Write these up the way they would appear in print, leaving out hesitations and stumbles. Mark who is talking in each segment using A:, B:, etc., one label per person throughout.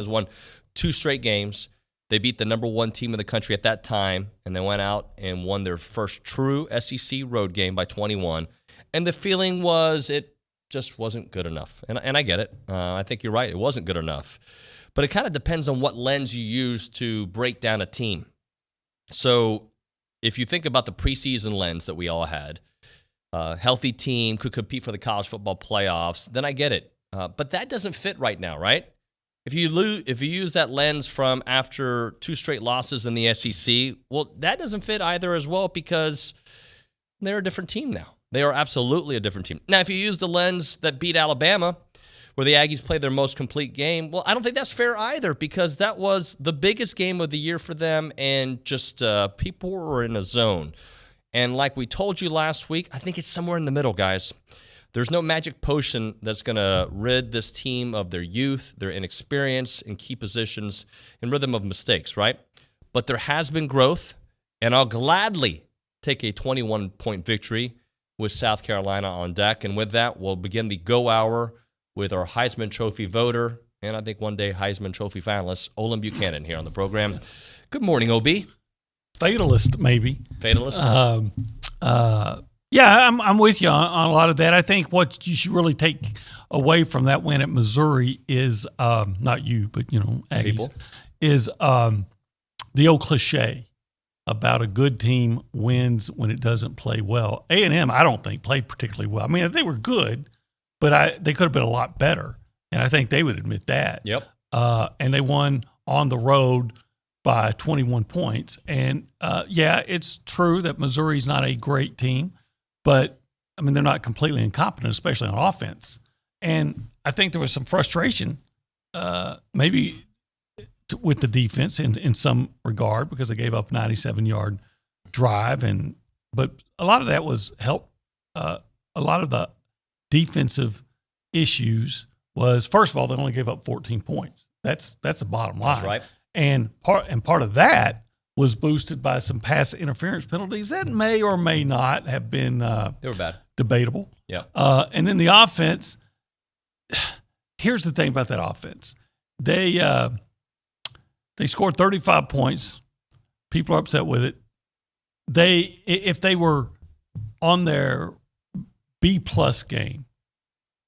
A: has won 2 straight games. They beat the number 1 team in the country at that time, and they went out and won their first true SEC road game by 21. And the feeling was it just wasn't good enough. And I get it. I think you're right. It wasn't good enough. But it kind of depends on what lens you use to break down a team. So if you think about the preseason lens that we all had, healthy team, could compete for the college football playoffs, then I get it. But that doesn't fit right now, right? If you use that lens from after 2 straight losses in the SEC, well, that doesn't fit either as well because they're a different team now. They are absolutely a different team. Now, if you use the lens that beat Alabama, where the Aggies played their most complete game, well, I don't think that's fair either because that was the biggest game of the year for them and just people were in a zone. And like we told you last week, I think it's somewhere in the middle, guys. There's no magic potion that's going to rid this team of their youth, their inexperience in key positions, and rid them of mistakes, right? But there has been growth, and I'll gladly take a 21-point victory with South Carolina on deck. And with that, we'll begin the Go Hour with our Heisman Trophy voter, and I think one day Heisman Trophy finalist, Olin Buchanan, here on the program. Good morning, OB.
B: Fatalist, maybe.
A: Fatalist?
B: Yeah, I'm with you on a lot of that. I think what you should really take away from that win at Missouri is, not you, but, Aggies,
A: People.
B: is the old cliche about a good team wins when it doesn't play well. A&M, I don't think, played particularly well. I mean, they were good, but they could have been a lot better, and I think they would admit that.
A: Yep.
B: And they won on the road by 21 points. And, it's true that Missouri's not a great team. But, I mean, they're not completely incompetent, especially on offense. And I think there was some frustration maybe with the defense in some regard because they gave up a 97-yard drive. But a lot of that was help. A lot of the defensive issues was, first of all, they only gave up 14 points. That's the bottom line.
A: That's right.
B: And part of that was boosted by some pass interference penalties that may or may not have been
A: they were bad,
B: debatable.
A: Yeah.
B: And then the offense. Here's the thing about that offense: they scored 35 points. People are upset with it. If they were on their B+ game,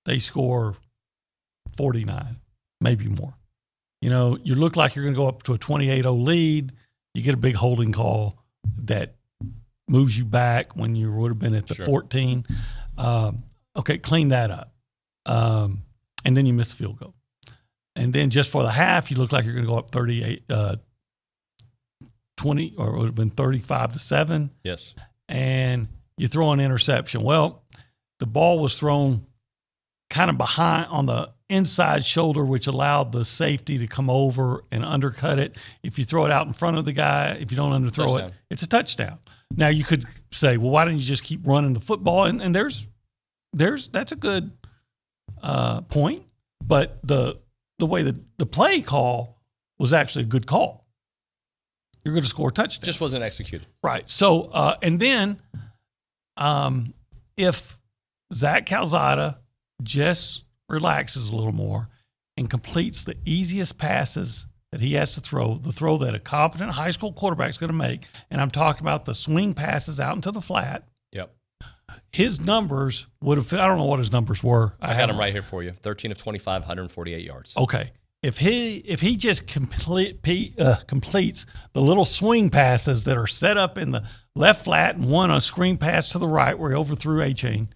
B: they score 49, maybe more. You look like you're going to go up to a 28-0 lead. You get a big holding call that moves you back when you would have been at the 14. Okay, clean that up. And then you miss the field goal. And then just for the half, you look like you're going to go up 20, or it would have been 35-7.
A: Yes.
B: And you throw an interception. Well, the ball was thrown kind of behind on the inside shoulder, which allowed the safety to come over and undercut it. If you throw it out in front of the guy, if you don't underthrow it, it's a touchdown. Now you could say, well, why didn't you just keep running the football? And that's a good point. But the way the play call was actually a good call. You're going to score a touchdown.
A: Just wasn't executed.
B: Right. So, and then if Zach Calzada just relaxes a little more and completes the easiest passes that he has to throw, the throw that a competent high school quarterback is going to make, and I'm talking about the swing passes out into the flat.
A: Yep.
B: His numbers would have, I don't know what his numbers were.
A: I got them right here for you. 13 of 25, 148 yards.
B: Okay. If he just completes the little swing passes that are set up in the left flat and one a screen pass to the right where he overthrew A-Chain,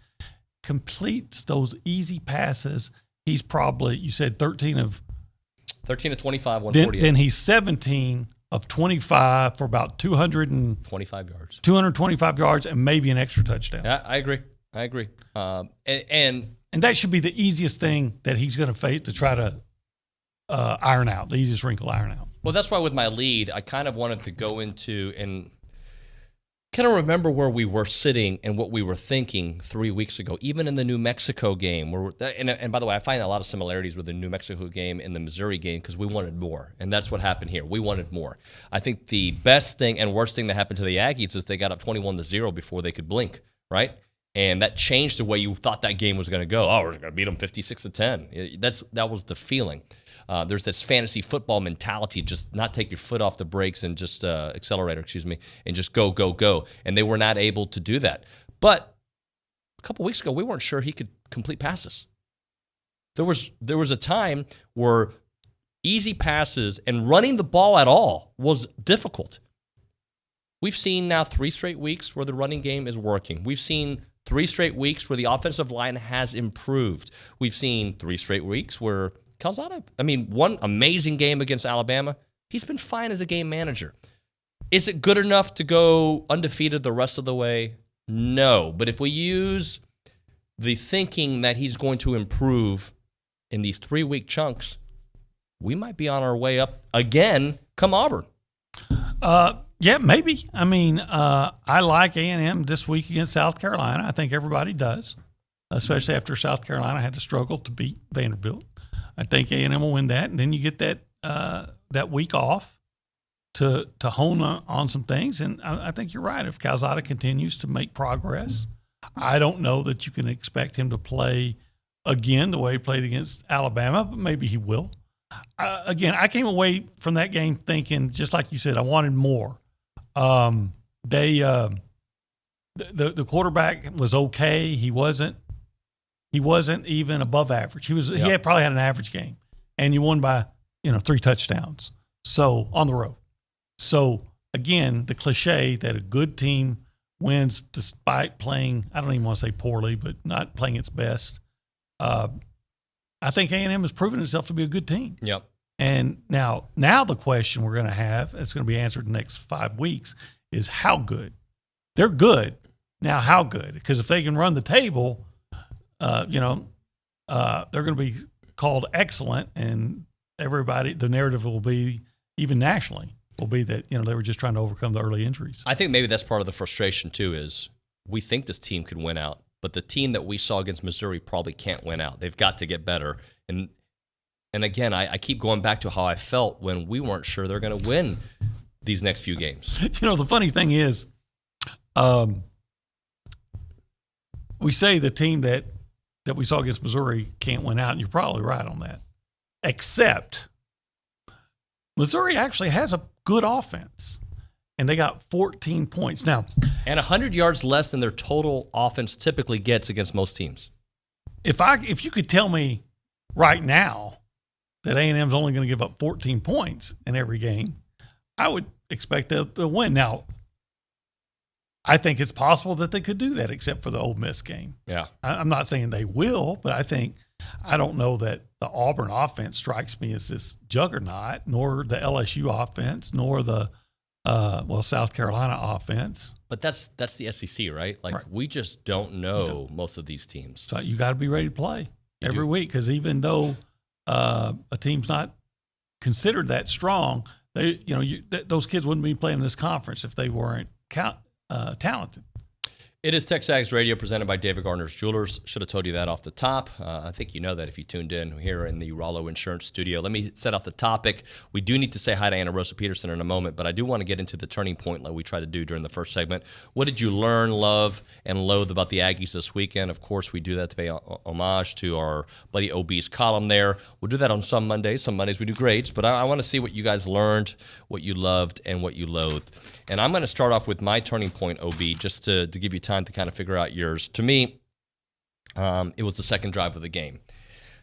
B: completes those easy passes, he's probably, you said 13 of
A: 25, 148.
B: Then he's 17 of 25 for about
A: 225 yards.
B: 225 yards and maybe an extra touchdown.
A: Yeah, I agree. And
B: that should be the easiest thing that he's going to face to try to iron out, the easiest wrinkle iron out.
A: Well, that's why with my lead, I kind of wanted to go into and kind of remember where we were sitting and what we were thinking 3 weeks ago, even in the New Mexico game. And by the way, I find a lot of similarities with the New Mexico game and the Missouri game because we wanted more, and that's what happened here. We wanted more. I think the best thing and worst thing that happened to the Aggies is they got up 21-0 before they could blink, right? And that changed the way you thought that game was going to go. Oh, we're going to beat them 56-10. That was the feeling. There's this fantasy football mentality, just not take your foot off the brakes and just accelerator, and just go, go, go. And they were not able to do that. But a couple weeks ago, we weren't sure he could complete passes. There was a time where easy passes and running the ball at all was difficult. We've seen now 3 straight weeks where the running game is working. We've seen 3 straight weeks where the offensive line has improved. We've seen 3 straight weeks where Calzada, one amazing game against Alabama, he's been fine as a game manager. Is it good enough to go undefeated the rest of the way? No. But if we use the thinking that he's going to improve in these 3-week chunks, we might be on our way up again come Auburn.
B: Yeah, maybe. I like A&M this week against South Carolina. I think everybody does, especially after South Carolina had to struggle to beat Vanderbilt. I think A&M will win that, and then you get that week off to hone on some things. And I think you're right. If Calzada continues to make progress, I don't know that you can expect him to play again the way he played against Alabama, but maybe he will. Again, I came away from that game thinking, just like you said, I wanted more. The quarterback was okay. He wasn't even above average. He had probably had an average game, and you won by 3 touchdowns. So on the road. So again, the cliche that a good team wins despite playing, I don't even want to say poorly, but not playing its best. I think A&M has proven itself to be a good team.
A: Yep.
B: And now the question we're going to have, it's going to be answered in the next 5 weeks, is how good. They're good. Now, how good? Because if they can run the table, they're going to be called excellent, and the narrative will be, even nationally, will be that, they were just trying to overcome the early injuries.
A: I think maybe that's part of the frustration, too, is we think this team could win out, but the team that we saw against Missouri probably can't win out. They've got to get better. And again, I keep going back to how I felt when we weren't sure they're going to win these next few games.
B: The funny thing is, we say the team that we saw against Missouri can't win out, and you're probably right on that. Except Missouri actually has a good offense, and they got 14 points. Now,
A: and 100 yards less than their total offense typically gets against most teams.
B: If you could tell me right now that A&M's only going to give up 14 points in every game, I would expect them to win. Now, I think it's possible that they could do that, except for the Ole Miss game.
A: Yeah.
B: I'm not saying they will, but I don't know that the Auburn offense strikes me as this juggernaut, nor the LSU offense, nor the South Carolina offense.
A: But that's the SEC, right? Right. We just don't know most of these teams.
B: So you got to be ready to play every week, because even though a team's not considered that strong, those kids wouldn't be playing in this conference if they weren't talented.
A: It is TexAgs Radio, presented by David Gardner's Jewelers. Should have told you that off the top. I think you know that if you tuned in here in the Rollo Insurance Studio. Let me set out the topic. We do need to say hi to Anna Rosa Peterson in a moment, but I do want to get into the turning point like we tried to do during the first segment. What did you learn, love, and loathe about the Aggies this weekend? Of course, we do that to pay homage to our buddy OB's column there. We'll do that on some Mondays. Some Mondays we do grades, but I want to see what you guys learned, what you loved, and what you loathed. And I'm going to start off with my turning point, OB, just to give you time to kind of figure out yours. To me, it was the second drive of the game.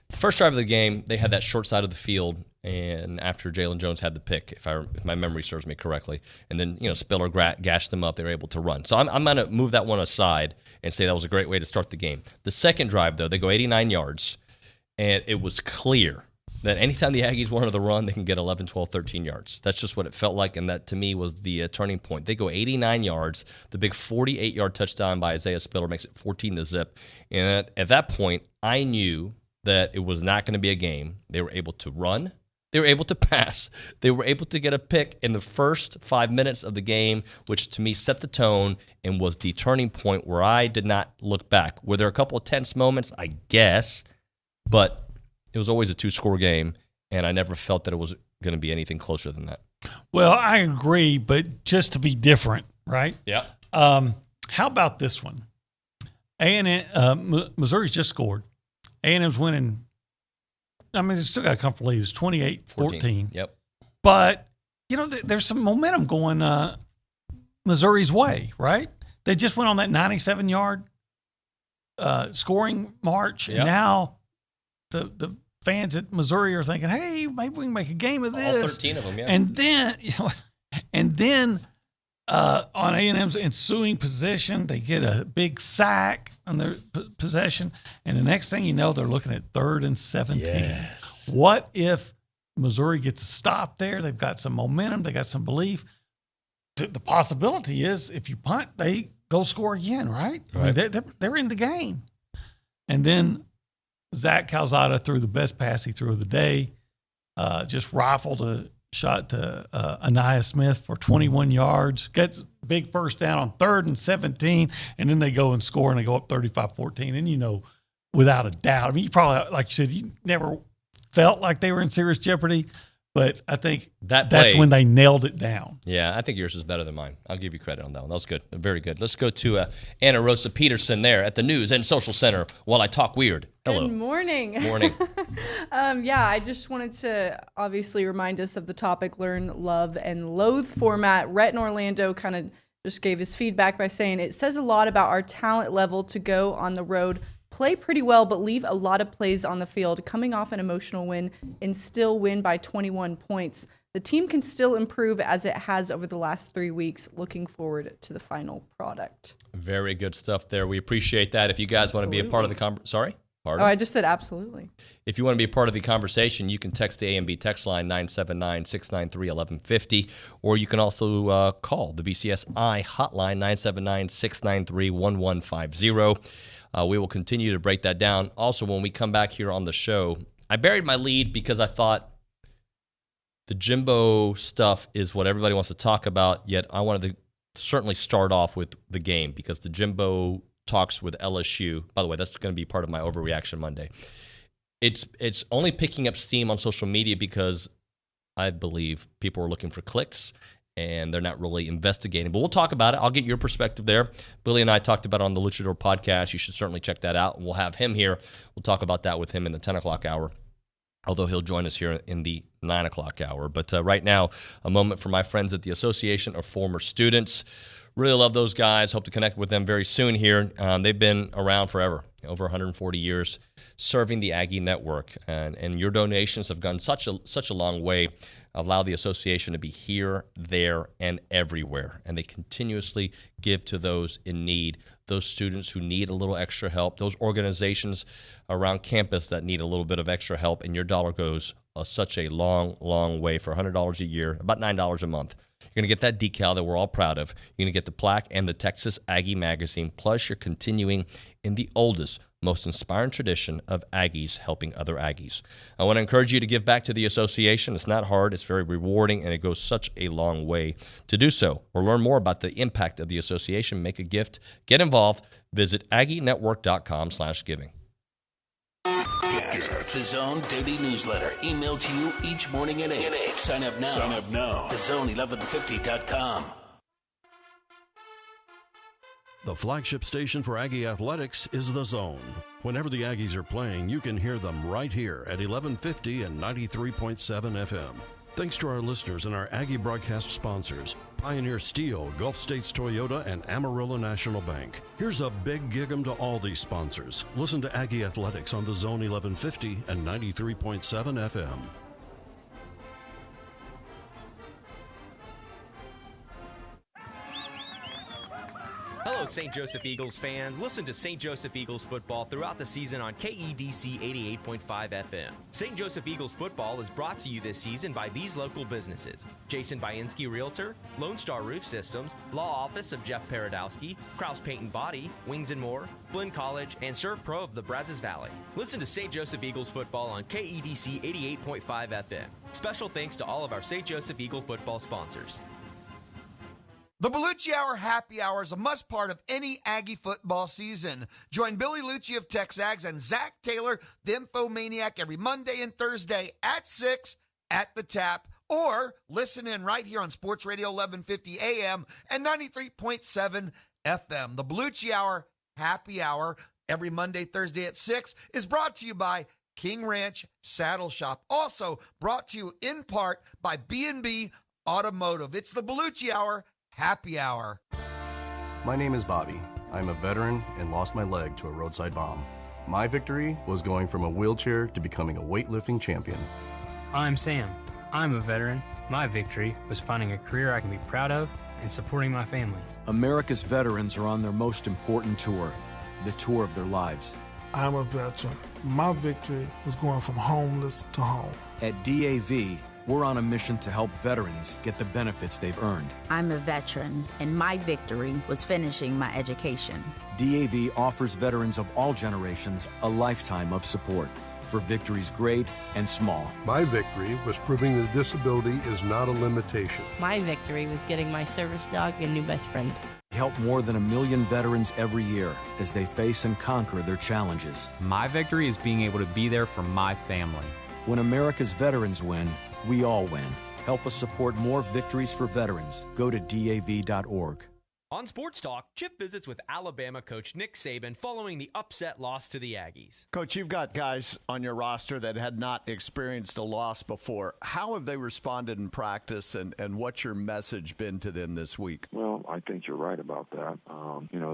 A: The first drive of the game, they had that short side of the field, and after Jalen Jones had the pick, if my memory serves me correctly, and then Spiller gashed them up, they were able to run. So I'm going to move that one aside and say that was a great way to start the game. The second drive, though, they go 89 yards, and it was clear that anytime the Aggies wanted to run, they can get 11, 12, 13 yards. That's just what it felt like, and that, to me, was the turning point. They go 89 yards. The big 48-yard touchdown by Isaiah Spiller makes it 14-0. And at that point, I knew that it was not going to be a game. They were able to run. They were able to pass. They were able to get a pick in the first 5 minutes of the game, which, to me, set the tone and was the turning point where I did not look back. Were there a couple of tense moments? I guess, but it was always a 2-score game, and I never felt that it was going to be anything closer than that.
B: Well, I agree, but just to be different, right?
A: Yeah.
B: How about this one? A&M, Missouri's just scored. A&M's winning I mean, it's still got a comfortable lead. It's 28-14.
A: Yep.
B: But, there's some momentum going Missouri's way, right? They just went on that 97-yard scoring march.
A: Yep.
B: And now the fans at Missouri are thinking, hey, maybe we can make a game of this.
A: All 13 of them, yeah.
B: And then on A&M's ensuing possession, they get a big sack on their possession. And the next thing you know, they're looking at 3rd and 17.
A: Yes.
B: What if Missouri gets a stop there? They've got some momentum. They got some belief. The possibility is if you punt, they go score again, right?
A: Right.
B: I mean, they're in the game. And then Zach Calzada threw the best pass he threw of the day, just rifled a shot to Anaya Smith for 21 yards, gets a big first down on 3rd and 17, and then they go and score, and they go up 35-14. And, without a doubt, I mean, you probably, like you said, you never felt like they were in serious jeopardy, but I think that's when they nailed it down.
A: Yeah, I think yours is better than mine. I'll give you credit on that one. That was good. Very good. Let's go to Anna Rosa Peterson there at the News and Social Center while I talk weird. Hello.
C: Good morning.
A: Morning.
C: I just wanted to obviously remind us of the topic, learn, love, and loathe format. Rhett in Orlando kind of just gave his feedback by saying, it says a lot about our talent level to go on the road, play pretty well, but leave a lot of plays on the field, coming off an emotional win and still win by 21 points. The team can still improve as it has over the last 3 weeks. Looking forward to the final product.
A: Very good stuff there. We appreciate that. If you guys want to be a part of the conversation,
C: I just said absolutely.
A: If you want to be a part of the conversation, you can text the A&B text line 979-693-1150, or you can also call the BCSI hotline 979-693-1150. We will continue to break that down. Also, when we come back here on the show, I buried my lead because I thought the Jimbo stuff is what everybody wants to talk about, yet I wanted to certainly start off with the game because the Jimbo talks with LSU. By the way, that's going to be part of my Overreaction Monday. It's only picking up steam on social media because I believe people are looking for clicks and they're not really investigating. But we'll talk about it. I'll get your perspective there. Billy and I talked about it on the Luchador podcast. You should certainly check that out. And we'll have him here. We'll talk about that with him in the 10 o'clock hour, although he'll join us here in the 9 o'clock hour. But right now, a moment for my friends at the Association of Former Students. Really love those guys. Hope to connect with them very soon here. They've been around forever, over 140 years, serving the Aggie Network. And your donations have gone such a long way. Allow the association to be here, there, and everywhere. And they continuously give to those in need, those students who need a little extra help, those organizations around campus that need a little bit of extra help. And your dollar goes such a long, long way. For $100 a year, about $9 a month. You're going to get that decal that we're all proud of. You're going to get the plaque and the Texas Aggie magazine. Plus, you're continuing in the oldest, most inspiring tradition of Aggies helping other Aggies. I want to encourage you to give back to the association. It's not hard. It's very rewarding, and it goes such a long way to do so. Or learn more about the impact of the association. Make a gift. Get involved. Visit AggieNetwork.com/giving.
D: Get the Zone Daily Newsletter emailed to you each morning at 8. Sign up now. TheZone1150.com.
E: The flagship station for Aggie athletics is The Zone. Whenever the Aggies are playing, you can hear them right here at 1150 and 93.7 FM. Thanks to our listeners and our Aggie broadcast sponsors, Pioneer Steel, Gulf States Toyota, and Amarillo National Bank. Here's a big gig-em to all these sponsors. Listen to Aggie Athletics on The Zone 1150 and 93.7 FM.
F: Hello, St. Joseph Eagles fans. Listen to St. Joseph Eagles football throughout the season on KEDC 88.5 FM. St. Joseph Eagles football is brought to you this season by these local businesses: Jason Bainski Realtor, Lone Star Roof Systems, Law Office of Jeff Paradowski, Kraus Paint and Body, Wings and More, Blinn College, and Serve Pro of the Brazos Valley. Listen to St. Joseph Eagles football on KEDC 88.5 FM. Special thanks to all of our St. Joseph Eagle football sponsors.
G: The Liucci Hour Happy Hour is a must part of any Aggie football season. Join Billy Liucci of TexAgs and Zach Taylor, the Infomaniac, every Monday and Thursday at 6 at the Tap, or listen in right here on Sports Radio 1150 AM and 93.7 FM. The Liucci Hour Happy Hour every Monday, Thursday at 6 is brought to you by King Ranch Saddle Shop. Also brought to you in part by B&B Automotive. It's the Bellucci Hour, Happy Hour.
H: My name is Bobby. I'm a veteran and lost my leg to a roadside bomb. My victory was going from a wheelchair to becoming a weightlifting champion.
I: I'm Sam. I'm a veteran. My victory was finding a career I can be proud of and supporting my family.
J: America's veterans are on their most important tour, the tour of their lives.
K: I'm a veteran. My victory was going from homeless to home.
J: At DAV, we're on a mission to help veterans get the benefits they've earned.
L: I'm a veteran, and my victory was finishing my education.
J: DAV offers veterans of all generations a lifetime of support for victories great and small.
M: My victory was proving that disability is not a limitation.
N: My victory was getting my service dog a new best friend.
J: Help more than 1 million veterans every year as they face and conquer their challenges.
O: My victory is being able to be there for my family.
J: When America's veterans win, we all win. Help us support more victories for veterans. Go to DAV.org.
F: On Sports Talk, Chip visits with Alabama coach Nick Saban following the upset loss to the Aggies.
P: Coach, you've got guys on your roster that had not experienced a loss before. How have they responded in practice, and what's your message been to them this week?
Q: Well, I think you're right about that.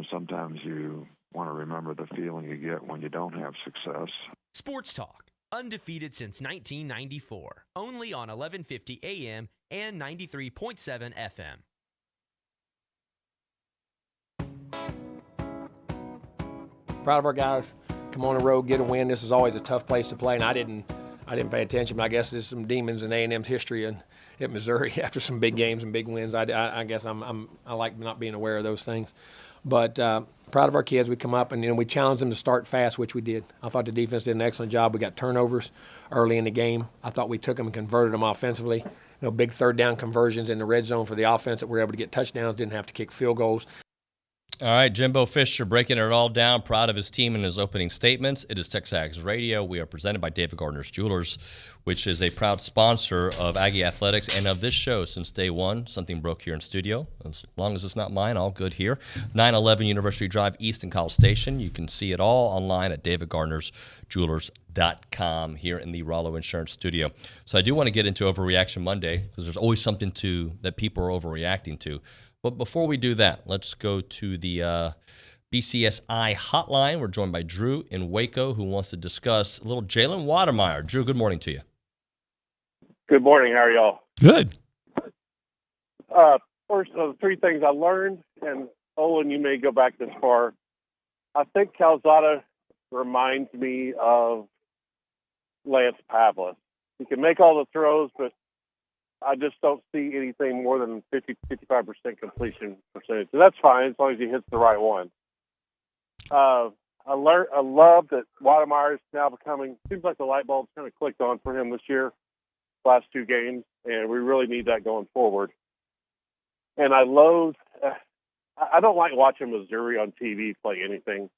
Q: Sometimes you want to remember the feeling you get when you don't have success.
F: Sports Talk, undefeated since 1994, only on 1150 AM and 93.7 FM.
R: Proud of our guys. Come on the road, get a win. This is always a tough place to play, and I didn't pay attention. But I guess there's some demons in A&M's history at Missouri after some big games and big wins. I guess I like not being aware of those things. But proud of our kids. We come up and we challenged them to start fast, which we did. I thought the defense did an excellent job. We got turnovers early in the game. I thought we took them and converted them offensively. Big third down conversions in the red zone for the offense that we were able to get touchdowns. Didn't have to kick field goals.
A: All right, Jimbo Fisher breaking it all down, proud of his team in his opening statements. It is TexAgs Radio. We are presented by David Gardner's Jewelers, which is a proud sponsor of Aggie Athletics and of this show since day one. Something broke here in studio. As long as it's not mine, all good here. 911 University Drive East in College Station. You can see it all online at davidgardnersjewelers.com here in the Rollo Insurance Studio. So I do want to get into Overreaction Monday because there's always something that people are overreacting to. But before we do that, let's go to the BCSI hotline. We're joined by Drew in Waco, who wants to discuss a little Jalen Watermeyer. Drew, good morning to you.
S: Good morning. How are y'all?
B: Good.
S: First of the three things I learned, and Olin, you may go back this far. I think Calzada reminds me of Lance Pavlis. He can make all the throws, but I just don't see anything more than 50-55% completion percentage. So that's fine as long as he hits the right one. I love that Watermeyer is now seems like the light bulb's kind of clicked on for him this year, last two games, and we really need that going forward. And I don't like watching Missouri on TV play anything.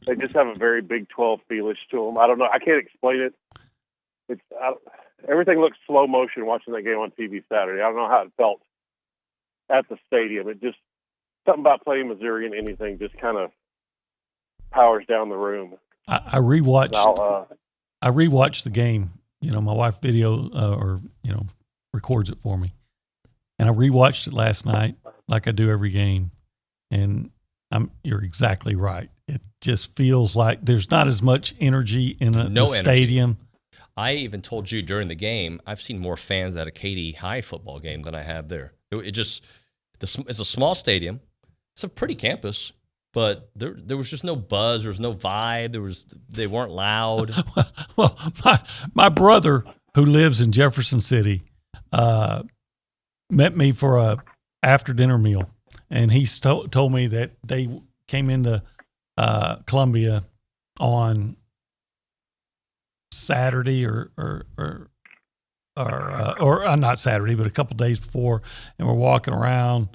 S: They just have a very Big 12 feelish to them. I don't know. I can't explain it. Everything looks slow motion watching that game on TV Saturday. I don't know how it felt at the stadium. It just, something about playing Missouri in anything just kind of powers down the room.
B: I rewatched the game. My wife records it for me. And I rewatched it last night like I do every game. And you're exactly right. It just feels like there's not as much energy in the stadium.
A: I even told you during the game, I've seen more fans at a Katy High football game than I have there. It's a small stadium. It's a pretty campus, but there was just no buzz. There was no vibe. They weren't loud.
B: Well, my brother, who lives in Jefferson City, met me for a after dinner meal, and he told me that they came into Columbia on Saturday or not Saturday, but a couple of days before, and we're walking around,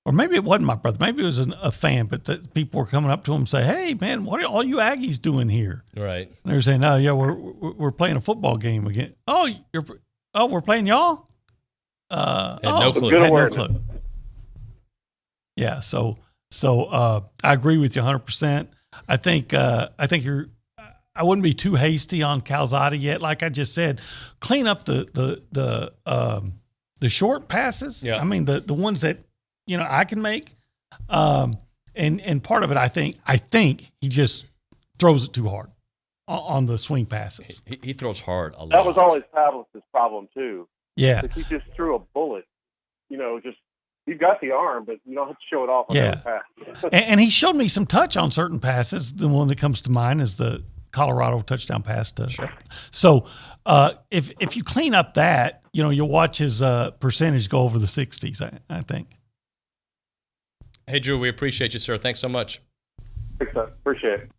B: or maybe it wasn't my brother, maybe it was a fan, but people were coming up to him and say, "Hey, man, what are all you Aggies doing here?"
A: Right.
B: And they're saying, "Oh, yeah, we're playing a football game again." We're playing y'all.
A: Had no clue.
B: Had no clue. Yeah. So I agree with you 100%. I think I wouldn't be too hasty on Calzada yet. Like I just said, clean up the short passes.
A: Yeah.
B: I mean the ones that I can make. And part of it, I think he just throws it too hard on the swing passes.
A: He throws hard a lot.
S: That was always Pavlis' problem too.
B: Yeah,
S: that he just threw a bullet. Just you've got the arm, but you don't have to show it off on the pass.
B: and he showed me some touch on certain passes. The one that comes to mind is the Colorado touchdown pass.
A: Sure.
B: So if you clean up that, you'll watch his percentage go over the 60s. I think.
A: Hey, Drew, we appreciate you, sir. Thanks so much.
S: Thanks, sir. Appreciate it.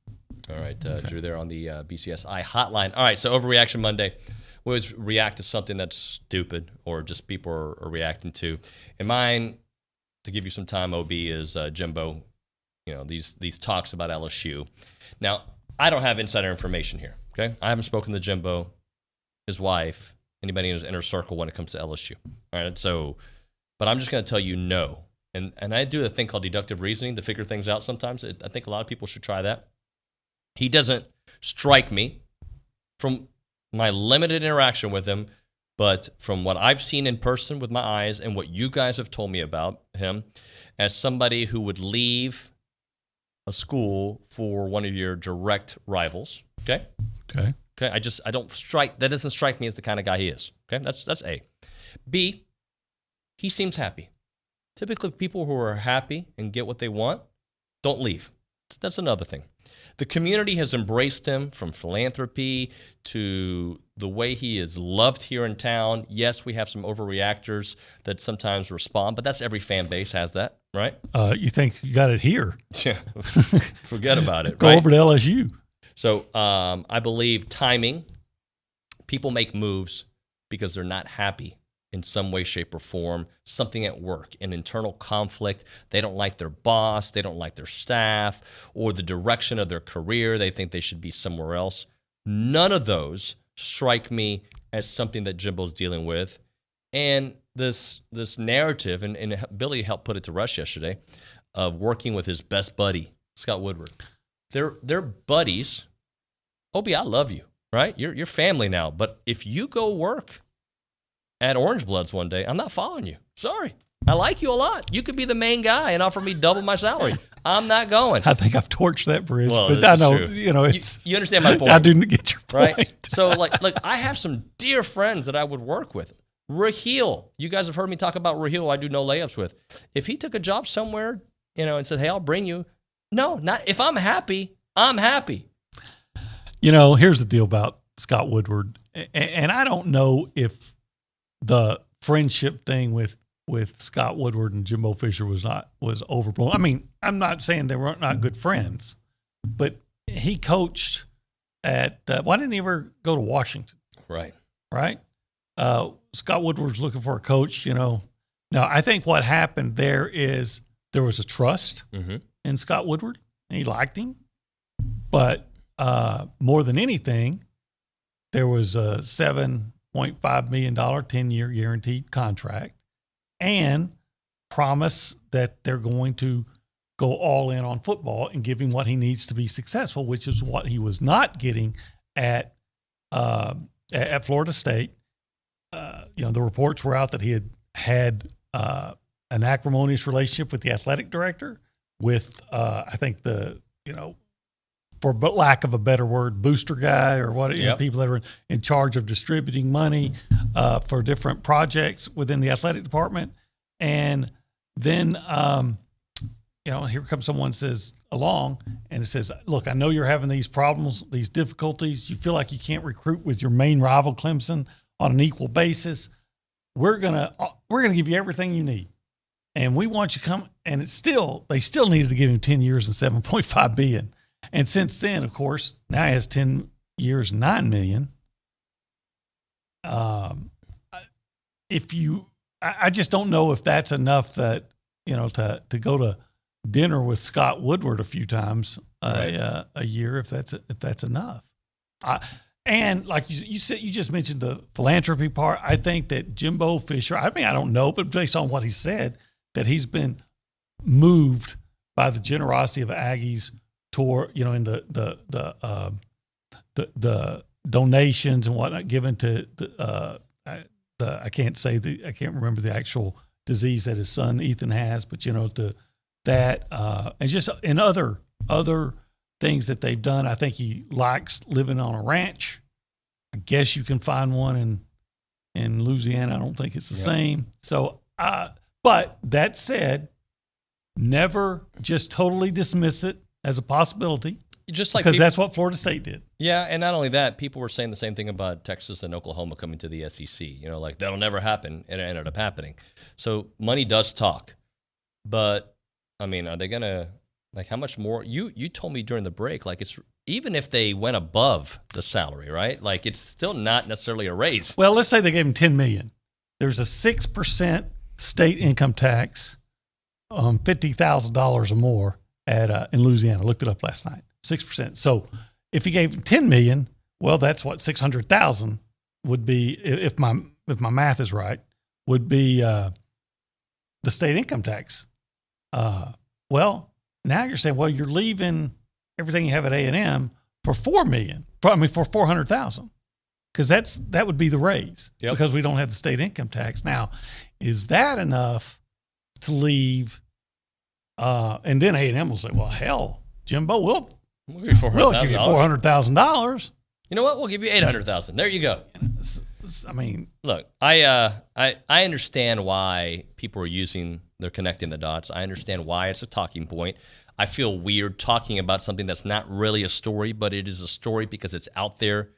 A: All right, Drew there on the BCSI hotline. All right, so Overreaction Monday. We always react to something that's stupid or just people are reacting to. And mine, to give you some time, OB, is Jimbo, these talks about LSU. Now, I don't have insider information here, okay? I haven't spoken to Jimbo, his wife, anybody in his inner circle when it comes to LSU. All right, so, but I'm just going to tell you no. And I do a thing called deductive reasoning to figure things out sometimes. I think a lot of people should try that. He doesn't strike me from my limited interaction with him, but from what I've seen in person with my eyes and what you guys have told me about him, as somebody who would leave a school for one of your direct rivals. Okay. That doesn't strike me as the kind of guy he is. Okay. That's A. B, he seems happy. Typically, people who are happy and get what they want don't leave. That's another thing. The community has embraced him, from philanthropy to the way he is loved here in town. Yes, we have some overreactors that sometimes respond, but that's every fan base has that, right?
B: You think you got it here?
A: Yeah, forget about it.
B: Go
A: right?
B: over to LSU.
A: So I believe timing. People make moves because they're not happy in some way, shape, or form, something at work, an internal conflict. They don't like their boss, they don't like their staff, or the direction of their career. They think they should be somewhere else. None of those strike me as something that Jimbo's dealing with. And this narrative, and Billy helped put it to rest yesterday, of working with his best buddy, Scott Woodward. They're buddies. Obi, I love you, right? You're family now. But if you go work at Orange Bloods one day, I'm not following you. Sorry. I like you a lot. You could be the main guy and offer me double my salary. I'm not going.
B: I think I've torched that bridge.
A: Well,
B: but I know, it's...
A: You understand my point.
B: I do get your point.
A: Right? So, look, I have some dear friends that I would work with. Raheel. You guys have heard me talk about Raheel. I do no layups with. If he took a job somewhere, and said, hey, I'll bring you. No, not if I'm happy, I'm happy.
B: Here's the deal about Scott Woodward. And I don't know if the friendship thing with Scott Woodward and Jimbo Fisher was overblown. I mean, I'm not saying they were not good friends, but he coached at why didn't he ever go to Washington?
A: Right.
B: Scott Woodward's looking for a coach. Now I think what happened there is there was a trust in Scott Woodward, and he liked him, but more than anything, there was a $7.5 million 10-year guaranteed contract and promise that they're going to go all in on football and give him what he needs to be successful, which is what he was not getting at Florida State. The reports were out that he had an acrimonious relationship with the athletic director, with I think for lack of a better word, booster guy or what, people that are in charge of distributing money for different projects within the athletic department. And then, here comes someone says along and it says, look, I know you're having these problems, these difficulties. You feel like you can't recruit with your main rival, Clemson, on an equal basis. We're gonna give you everything you need. And we want you to come. And they still needed to give him 10 years and $7.5 billion. And since then, of course, now he has 10 years, $9 million. I just don't know if that's enough that, to go to dinner with Scott Woodward a few times a year, if that's enough. And like you said, you just mentioned the philanthropy part. I think that Jimbo Fisher, I don't know, but based on what he said, that he's been moved by the generosity of Aggies toward, in the the donations and whatnot given to I can't remember the actual disease that his son Ethan has, but and just in other things that they've done. I think he likes living on a ranch. I guess you can find one in Louisiana. I don't think it's the same. So, but that said, never just totally dismiss it as a possibility.
A: Just like
B: because that's what Florida State did.
A: Yeah, and not only that, people were saying the same thing about Texas and Oklahoma coming to the SEC. Like that'll never happen, and it ended up happening. So money does talk, but I mean, are they gonna how much more? You told me during the break, it's even if they went above the salary, right? Like it's still not necessarily a raise.
B: Well, let's say they gave him $10 million. There's a 6% state income tax, $50,000 or more in Louisiana. I looked it up last night. 6%. So if he gave $10 million, well, that's what $600,000 would be, if my math is right, would be the state income tax. Well, now you're saying, well, you're leaving everything you have at A&M for $4 million. For $400,000, because that would be the raise because we don't have the state income tax. Now, is that enough to leave? And then A&M will say, well, hell, Jimbo, we'll give you $400,000.
A: You know what? We'll give you $800,000. There you go.
B: I mean,
A: look, I understand why people are they're connecting the dots. I understand why it's a talking point. I feel weird talking about something that's not really a story, but it is a story because it's out there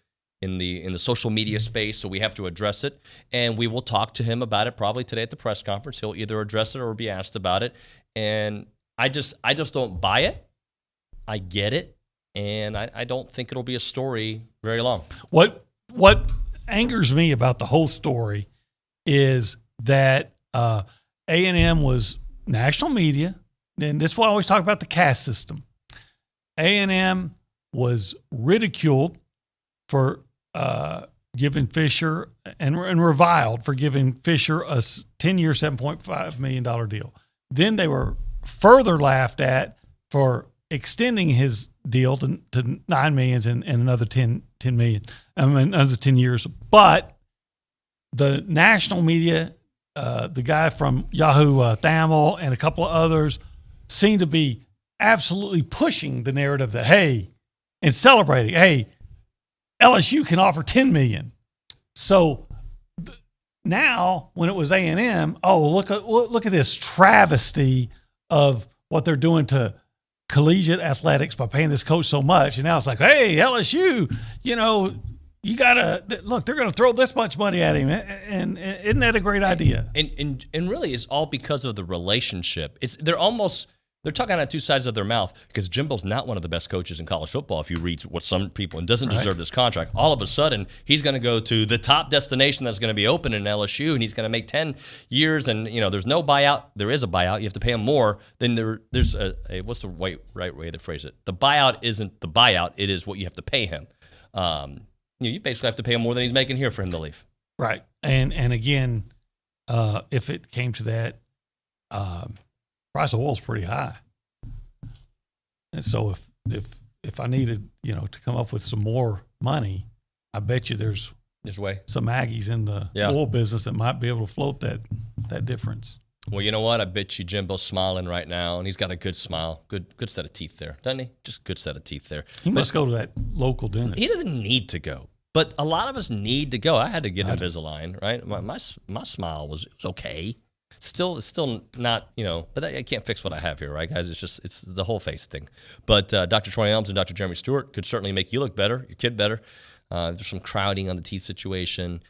A: in the social media space, so we have to address it. And we will talk to him about it probably today at the press conference. He'll either address it or be asked about it. And I just don't buy it. I get it, and I don't think it'll be a story very long.
B: What angers me about the whole story is that A&M was national media, and this is what I always talk about the caste system. A&M was ridiculed for giving Fisher and reviled for giving Fisher a 10-year, $7.5 million deal. Then they were further laughed at for extending his deal to $9 million and another $10 million. Another 10 years. But the national media, the guy from Yahoo, Thamel, and a couple of others seem to be absolutely pushing the narrative that, hey, and celebrating, hey, LSU can offer $10 million. So now when it was A&M, look at this travesty of what they're doing to collegiate athletics by paying this coach so much. And now it's like, hey, LSU, you got to look, they're going to throw this much money at him. And isn't that a great idea?
A: And really it's all because of the relationship. They're talking out of two sides of their mouth because Jimbo's not one of the best coaches in college football if you read what some people, and doesn't deserve this contract. All of a sudden, he's going to go to the top destination that's going to be open in LSU, and he's going to make 10 years, and there's no buyout. There is a buyout. You have to pay him more. Then there's what's the right way to phrase it? The buyout isn't the buyout. It is what you have to pay him. You basically have to pay him more than he's making here for him to leave.
B: Right. And again, if it came to that, price of oil is pretty high. And so if I needed, to come up with some more money, I bet you there's some Aggies in the oil business that might be able to float that difference.
A: Well, you know what? I bet you Jimbo's smiling right now, and he's got a good smile. Good set of teeth there, doesn't he? Just good set of teeth there.
B: He must go to that local dentist.
A: He doesn't need to go, but a lot of us need to go. I had to get Invisalign, right? My smile was okay. Still not, but I can't fix what I have here, right, guys? It's the whole face thing. But Dr. Troy Elms and Dr. Jeremy Stewart could certainly make you look better, your kid better. There's some crowding on the teeth situation.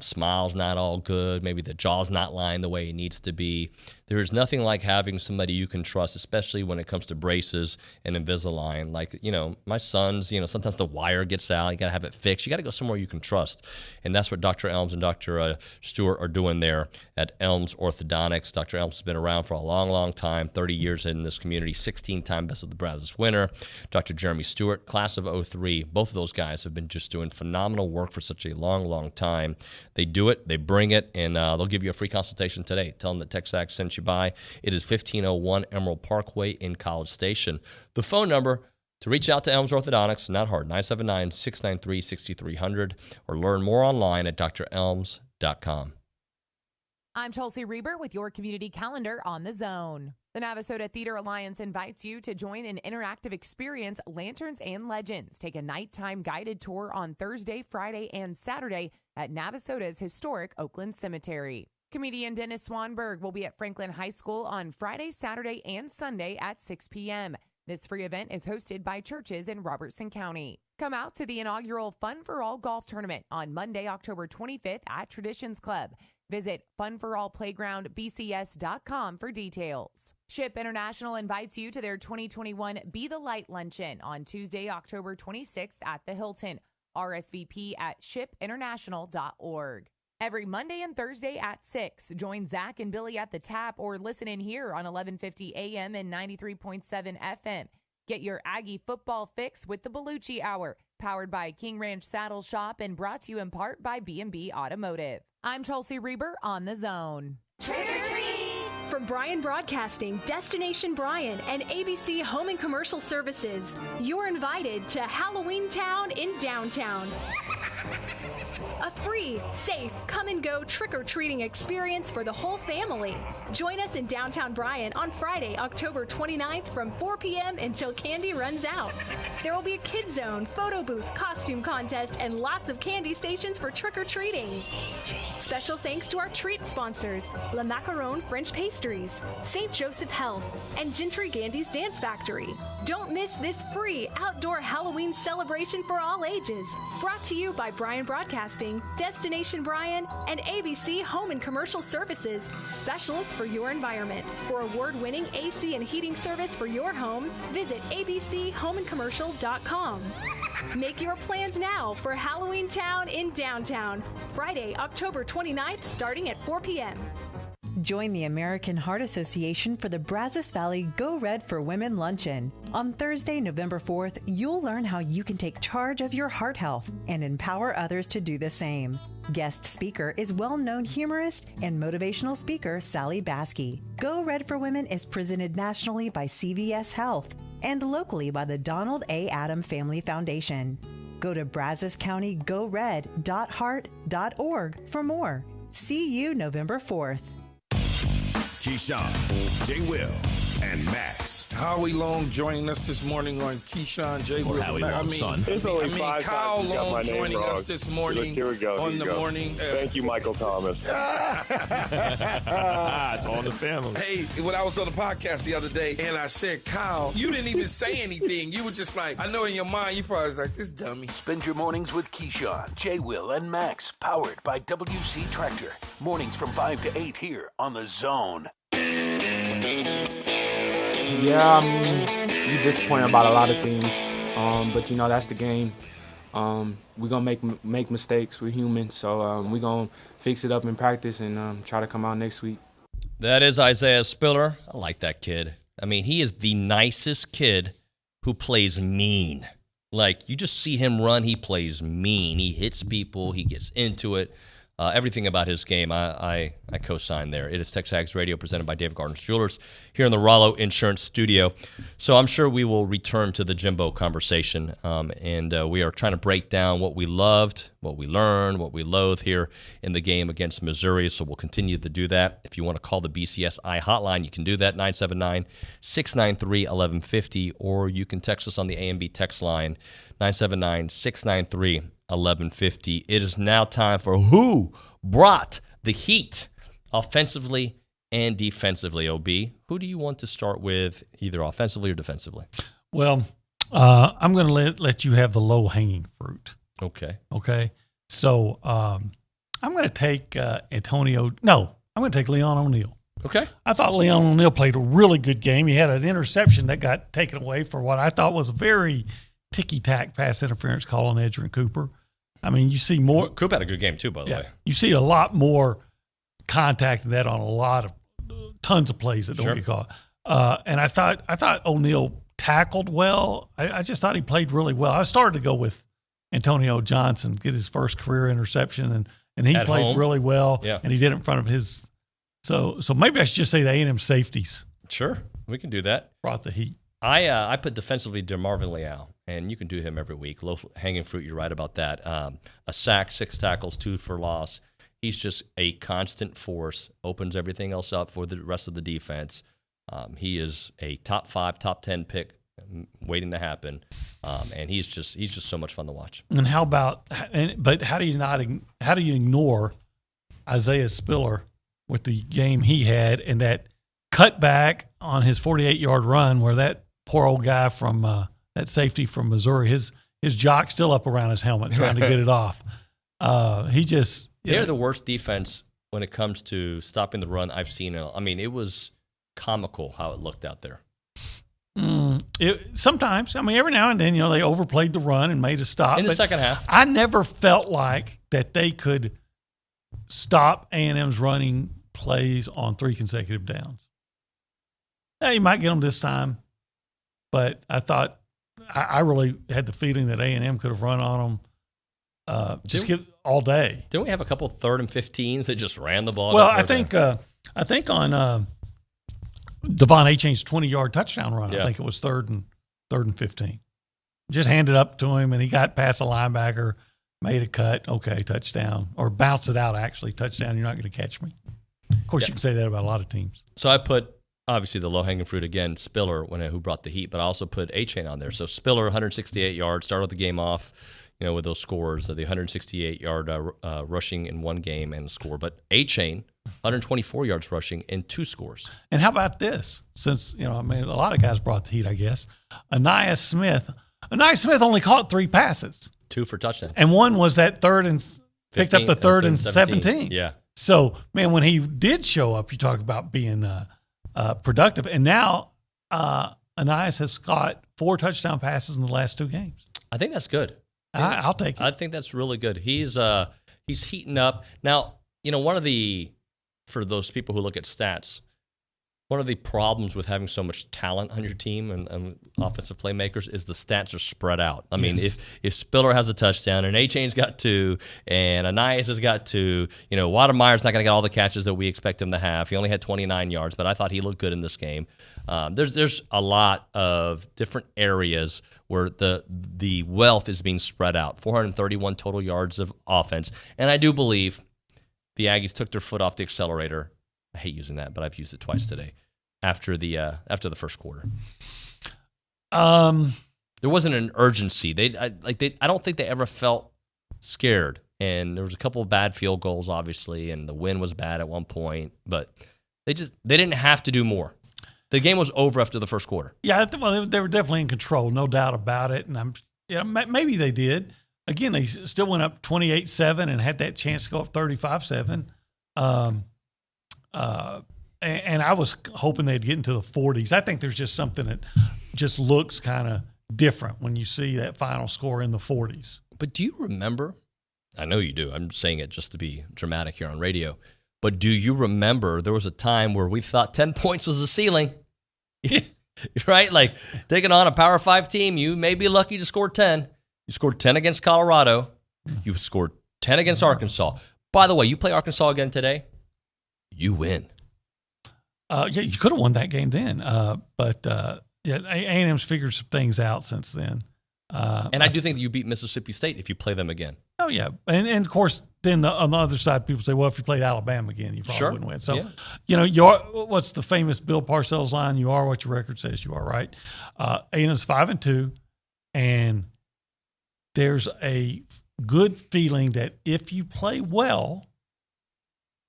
A: Smile's not all good. Maybe the jaw's not lying the way it needs to be. There is nothing like having somebody you can trust, especially when it comes to braces and Invisalign. Like, my son's, sometimes the wire gets out. You got to have it fixed. You got to go somewhere you can trust. And that's what Dr. Elms and Dr. Stewart are doing there at Elms Orthodontics. Dr. Elms has been around for a long, long time, 30 years in this community, 16-time Best of the Brazos winner. Dr. Jeremy Stewart, class of 03. Both of those guys have been just doing phenomenal work for such a long, long time. They do it, they bring it, and they'll give you a free consultation today. Tell them that TexAgs sent you by. It is 1501 Emerald Parkway in College Station. The phone number, To reach out to Elms Orthodontics, not hard, 979-693-6300, or learn more online at drelms.com.
T: I'm Chelsea Reber with your community calendar on The Zone. The Navasota Theater Alliance invites you to join an interactive experience, Lanterns and Legends. Take a nighttime guided tour on Thursday, Friday, and Saturday at Navasota's historic Oakland Cemetery. Comedian Dennis Swanberg will be at Franklin High School on Friday, Saturday, and Sunday at 6 p.m. This free event is hosted by churches in Robertson County. Come out to the inaugural Fun for All golf tournament on Monday, October 25th at Traditions Club. Visit funforallplaygroundbcs.com for details. Ship International invites you to their 2021 Be the Light Luncheon on Tuesday, October 26th at the Hilton. RSVP at shipinternational.org. Every Monday and Thursday at 6, join Zach and Billy at the Tap or listen in here on 1150 AM and 93.7 FM. Get your Aggie football fix with the Liucci Hour, powered by King Ranch Saddle Shop and brought to you in part by B&B Automotive. I'm Chelsea Reber on The Zone.
U: Trick or treat! From Bryan Broadcasting, Destination Bryan, and ABC Home and Commercial Services, you're invited to Halloween Town in downtown. A free, safe, come-and-go trick-or-treating experience for the whole family. Join us in downtown Bryan on Friday, October 29th from 4 p.m. until candy runs out. There will be a kid zone, photo booth, costume contest, and lots of candy stations for trick-or-treating. Special thanks to our treat sponsors, La Macaron French Pastries, St. Joseph Health, and Gentry Gandy's Dance Factory. Don't miss this free outdoor Halloween celebration for all ages. Brought to you by Bryan Broadcasting, Destination Bryan, and ABC Home and Commercial Services, specialists for your environment. For award-winning AC and heating service for your home, visit abchomeandcommercial.com. Make your plans now for Halloween Town in downtown, Friday, October 29th, starting at 4 p.m.
V: Join the American Heart Association for the Brazos Valley Go Red for Women Luncheon. On Thursday, November 4th, you'll learn how you can take charge of your heart health and empower others to do the same. Guest speaker is well-known humorist and motivational speaker Sally Baskey. Go Red for Women is presented nationally by CVS Health and locally by the Donald A. Adam Family Foundation. Go to brazoscountygored.heart.org for more. See you November 4th.
W: Keyshawn, J. Will, and Max.
X: Howie Long joining us this morning on Keyshawn, J. Will.
W: Howie Long, son.
X: Kyle Long joining us this morning on the morning.
Y: Thank you, Michael Thomas.
X: It's all in the family. Hey, when I was on the podcast the other day and I said, Kyle, you didn't even say anything. You were just like, I know in your mind, you probably was like, this dummy.
D: Spend your mornings with Keyshawn, J. Will, and Max, powered by WC Tractor. Mornings from 5 to 8 here on The Zone.
Z: Yeah, I mean, you're disappointed about a lot of things, but you know that's the game. We're gonna make mistakes. We're human, so we're gonna fix it up in practice and try to come out next week.
A: That is Isaiah Spiller. I like that kid. I mean, he is the nicest kid who plays mean. Like, you just see him run, he plays mean. He hits people, he gets into it. Everything about his game, I co-sign there. It is TexAgs Radio, presented by David Gardner's Jewelers, here in the Rollo Insurance Studio. So I'm sure we will return to the Jimbo conversation, and we are trying to break down what we loved, what we learned, what we loathed here in the game against Missouri. So we'll continue to do that. If you want to call the BCSI hotline, you can do that, 979-693-1150, or you can text us on the A&B text line, 979-693-1150. 1150. It is now time for Who Brought the Heat, offensively and defensively. OB, who do you want to start with, either offensively or defensively?
B: Well, I'm going to let you have the low-hanging fruit.
A: Okay.
B: So I'm going to take I'm going to take Leon O'Neal.
A: Okay.
B: I thought Leon O'Neal played a really good game. He had an interception that got taken away for what I thought was a very ticky-tack pass interference call on Edgerrin Cooper. I mean, you see more.
A: Cooper had a good game too, by the way.
B: You see a lot more contact than that on tons of plays that don't get caught. And I thought O'Neal tackled well. I just thought he played really well. I started to go with Antonio Johnson, get his first career interception, and he played really well.
A: Yeah.
B: And he did it in front of his. So maybe I should just say the A&M safeties.
A: Sure, we can do that.
B: Brought the heat.
A: I put defensively DeMarvin Leal, and you can do him every week. Low-hanging fruit, you're right about that. A sack, 6 tackles, 2 for loss. He's just a constant force, opens everything else up for the rest of the defense. He is a top 5, top 10 pick waiting to happen, and he's just so much fun to watch.
B: And how about? But how do you ignore Isaiah Spiller with the game he had and that cutback on his 48-yard run where that poor old guy from that safety from Missouri, his jock's still up around his helmet trying to get it off.
A: They're the worst defense when it comes to stopping the run I've seen. I mean, it was comical how it looked out there.
B: Sometimes, I mean, every now and then, they overplayed the run and made a stop.
A: In the second half.
B: I never felt like that they could stop A&M's running plays on 3 consecutive downs. Now, you might get them this time, but I thought I really had the feeling that A&M could have run on them all day.
A: Didn't we have a couple 3rd and 15s that just ran the ball?
B: Well, I think on Devon Achane's 20-yard touchdown run, I think it was 3rd and 15. Just handed up to him, and he got past the linebacker, made a cut, okay, touchdown, or bounced it out, actually, touchdown, you're not going to catch me. Of course, you can say that about a lot of teams.
A: So I put, obviously, the low-hanging fruit again, Spiller, who brought the heat, but I also put Achane on there. So Spiller, 168 yards, started the game off, with those scores, the 168-yard rushing in 1 game and a score. But Achane, 124 yards rushing and 2 scores.
B: And how about this? Since, a lot of guys brought the heat, I guess. Ainias Smith only caught 3 passes.
A: 2 for touchdowns.
B: And one was that picked up the 3rd and 17.
A: Yeah.
B: So, man, when he did show up, you talk about being productive. And now Ainias has caught 4 touchdown passes in the last 2 games.
A: I think that's good.
B: I'll take it.
A: I think that's really good. He's heating up. Now, for those people who look at stats, one of the problems with having so much talent on your team and offensive playmakers is the stats are spread out. I mean, if Spiller has a touchdown and Achane's got 2 and Ainias has got 2, Watermeyer's not going to get all the catches that we expect him to have. He only had 29 yards, but I thought he looked good in this game. There's a lot of different areas where the wealth is being spread out. 431 total yards of offense, and I do believe the Aggies took their foot off the accelerator. I hate using that, but I've used it twice today. After the first quarter, there wasn't an urgency. I don't think they ever felt scared. And there was a couple of bad field goals, obviously, and the wind was bad at one point. But they didn't have to do more. The game was over after the first quarter.
B: Yeah, well, they were definitely in control, no doubt about it. And maybe they did. Again, they still went up 28-7 and had that chance to go up 35-7. And I was hoping they'd get into the 40s. I think there's just something that just looks kind of different when you see that final score in the 40s.
A: But do you remember? I know you do. I'm saying it just to be dramatic here on radio. But do you remember there was a time where we thought 10 points was the ceiling? Right? Like taking on a Power 5 team, you may be lucky to score 10. You scored 10 against Colorado. You scored 10 against Arkansas. By the way, you play Arkansas again today, you win.
B: You could have won that game then. But A&M's figured some things out since then.
A: And I do think that you beat Mississippi State if you play them again.
B: Oh, yeah. And of course, then on the other side, people say, well, if you played Alabama again, you probably wouldn't win. So, what's the famous Bill Parcells line? You are what your record says you are, right? A&M's 5-2, and there's a good feeling that if you play well,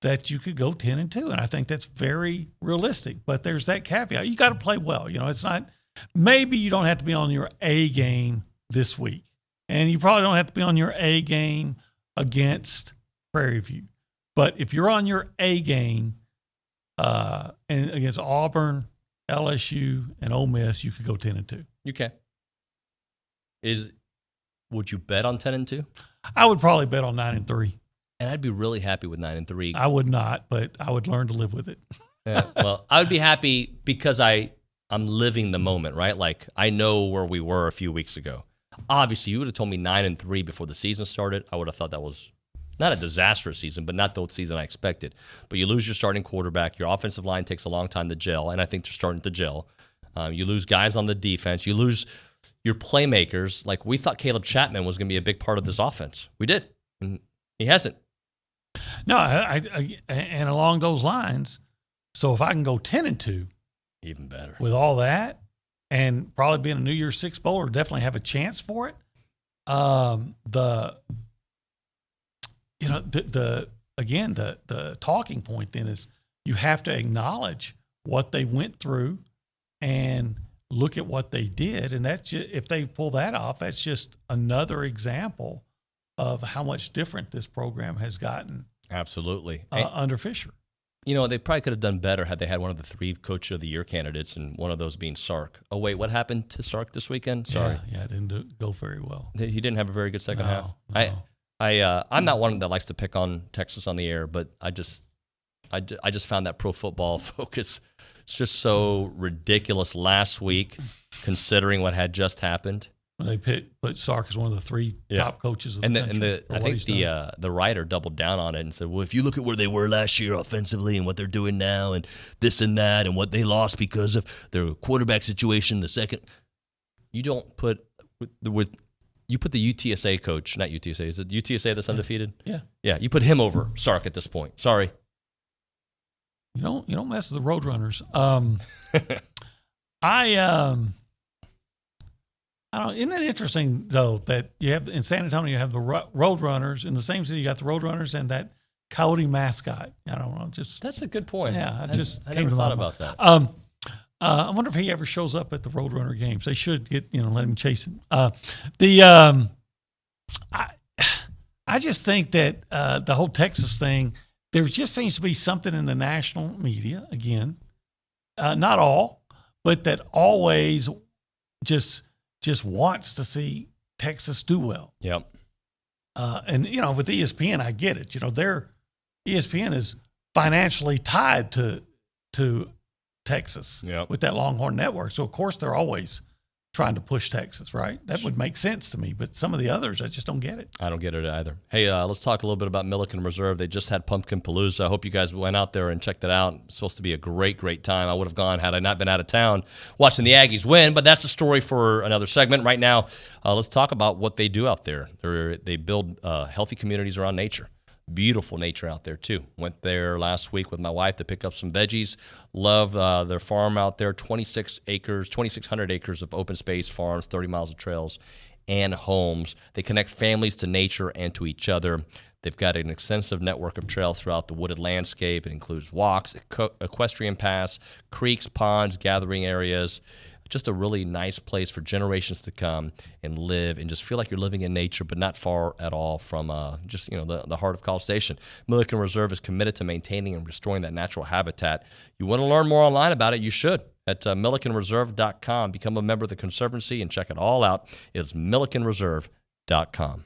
B: that you could go 10-2, and I think that's very realistic. But there's that caveat: you got to play well. It's not. Maybe you don't have to be on your A game this week, and you probably don't have to be on your A game against Prairie View. But if you're on your A game and against Auburn, LSU, and Ole Miss, you could go 10-2.
A: You can. Would you bet on 10-2?
B: I would probably bet on 9-3.
A: And I'd be really happy with 9-3.
B: I would not, but I would learn to live with it.
A: Yeah, well, I would be happy because I'm living the moment, right? Like I know where we were a few weeks ago. Obviously, you would have told me 9-3 before the season started. I would have thought that was not a disastrous season, but not the season I expected. But you lose your starting quarterback. Your offensive line takes a long time to gel, and I think they're starting to gel. You lose guys on the defense. You lose your playmakers. Like, we thought Caleb Chapman was going to be a big part of this offense. We did. And he hasn't.
B: No, and along those lines, so if I can go 10-2,
A: even better
B: with all that, and probably being a New Year's Six Bowl, or definitely have a chance for it. The talking point then is you have to acknowledge what they went through and look at what they did, and that's just, if they pull that off, that's just another example of how much different this program has gotten.
A: Absolutely.
B: Under Fisher.
A: You know, they probably could have done better had they had one of the 3 Coach of the Year candidates, and one of those being Sark. Oh, wait, what happened to Sark this weekend? Sorry.
B: Yeah, it didn't go very well.
A: He didn't have a very good second half.
B: No.
A: I'm not one that likes to pick on Texas on the air, but I just found that Pro Football Focus just so ridiculous last week, considering what had just happened.
B: When they put Sark as one of the 3 top coaches of the country.
A: I think the writer doubled down on it and said, well, if you look at where they were last year offensively and what they're doing now and this and that and what they lost because of their quarterback situation, the second, you don't put you put the UTSA coach, not UTSA, is it UTSA that's undefeated?
B: Yeah.
A: Yeah, you put him over Sark at this point. Sorry.
B: You don't mess with the Roadrunners. I don't. Isn't it interesting though that you have in San Antonio you have the Roadrunners, in the same city you got the Roadrunners and that Coyote mascot. I don't know. Just
A: that's a good point.
B: Yeah,
A: I never thought about that.
B: I wonder if he ever shows up at the Roadrunner games. They should let him chase him. I just think that the whole Texas thing, there just seems to be something in the national media again, not all, but that always just wants to see Texas do well.
A: Yep.
B: And with ESPN, I get it. ESPN is financially tied to Texas with that Longhorn network. So of course they're always trying to push Texas, right? That would make sense to me. But some of the others, I just don't get it.
A: I don't get it either. Hey, let's talk a little bit about Milliken Reserve. They just had Pumpkin Palooza. I hope you guys went out there and checked it out. It's supposed to be a great, great time. I would have gone had I not been out of town watching the Aggies win, but that's a story for another segment. Right now, let's talk about what they do out there. They build healthy communities around nature. Beautiful nature out there, too. Went there last week with my wife to pick up some veggies. Love their farm out there, 2,600 acres of open space farms, 30 miles of trails and homes. They connect families to nature and to each other. They've got an extensive network of trails throughout the wooded landscape. It includes walks, equestrian paths, creeks, ponds, gathering areas. Just a really nice place for generations to come and live and just feel like you're living in nature, but not far at all from the heart of College Station. Milliken Reserve is committed to maintaining and restoring that natural habitat. You want to learn more online about it, you should at millikenreserve.com. Become a member of the Conservancy and check it all out. It's millikenreserve.com.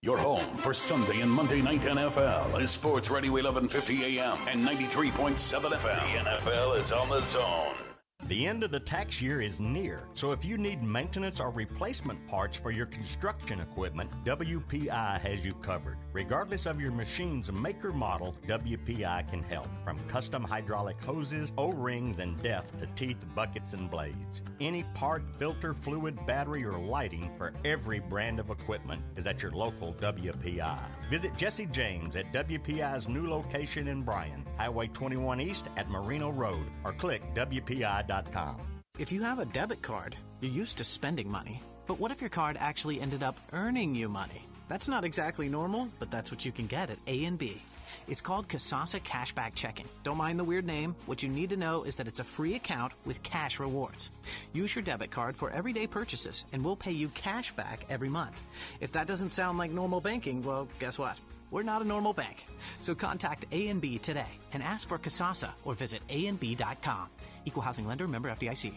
W: Your home for Sunday and Monday night NFL is Sports Radio 1150 AM and 93.7 FM. The NFL is on the zone.
C: The end of the tax year is near, so if you need maintenance or replacement parts for your construction equipment, WPI has you covered. Regardless of your machine's make or model, WPI can help. From custom hydraulic hoses, O-rings, and depth to teeth, buckets, and blades. Any part, filter, fluid, battery, or lighting for every brand of equipment is at your local WPI. Visit Jesse James at WPI's new location in Bryan, Highway 21 East at Marino Road, or click WPI.com.
E: If you have a debit card, you're used to spending money. But what if your card actually ended up earning you money? That's not exactly normal, but that's what you can get at A&B. It's called Kasasa Cashback Checking. Don't mind the weird name. What you need to know is that it's a free account with cash rewards. Use your debit card for everyday purchases, and we'll pay you cash back every month. If that doesn't sound like normal banking, well, guess what? We're not a normal bank. So contact A&B today and ask for Kasasa or visit ANB.com. Equal housing lender, member FDIC.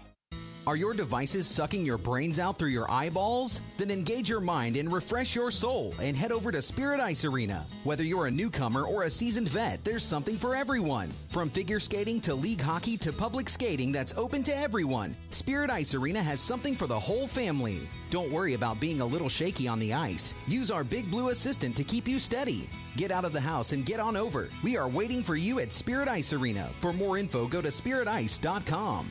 G: Are your devices sucking your brains out through your eyeballs? Then engage your mind and refresh your soul and head over to Spirit Ice Arena. Whether you're a newcomer or a seasoned vet, there's something for everyone. From figure skating to league hockey to public skating that's open to everyone, Spirit Ice Arena has something for the whole family. Don't worry about being a little shaky on the ice. Use our Big Blue Assistant to keep you steady. Get out of the house and get on over. We are waiting for you at Spirit Ice Arena. For more info, go to spiritice.com.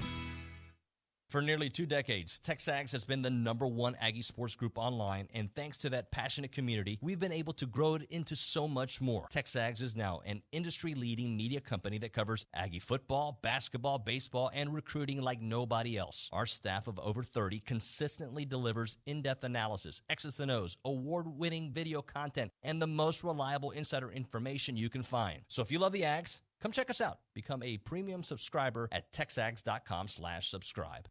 A: For nearly 2 decades, TexAgs has been the #1 Aggie sports group online, and thanks to that passionate community, we've been able to grow it into so much more. TexAgs is now an industry-leading media company that covers Aggie football, basketball, baseball, and recruiting like nobody else. Our staff of over 30 consistently delivers in-depth analysis, X's and O's, award-winning video content, and the most reliable insider information you can find. So if you love the Ags, come check us out. Become a premium subscriber at texags.com/subscribe.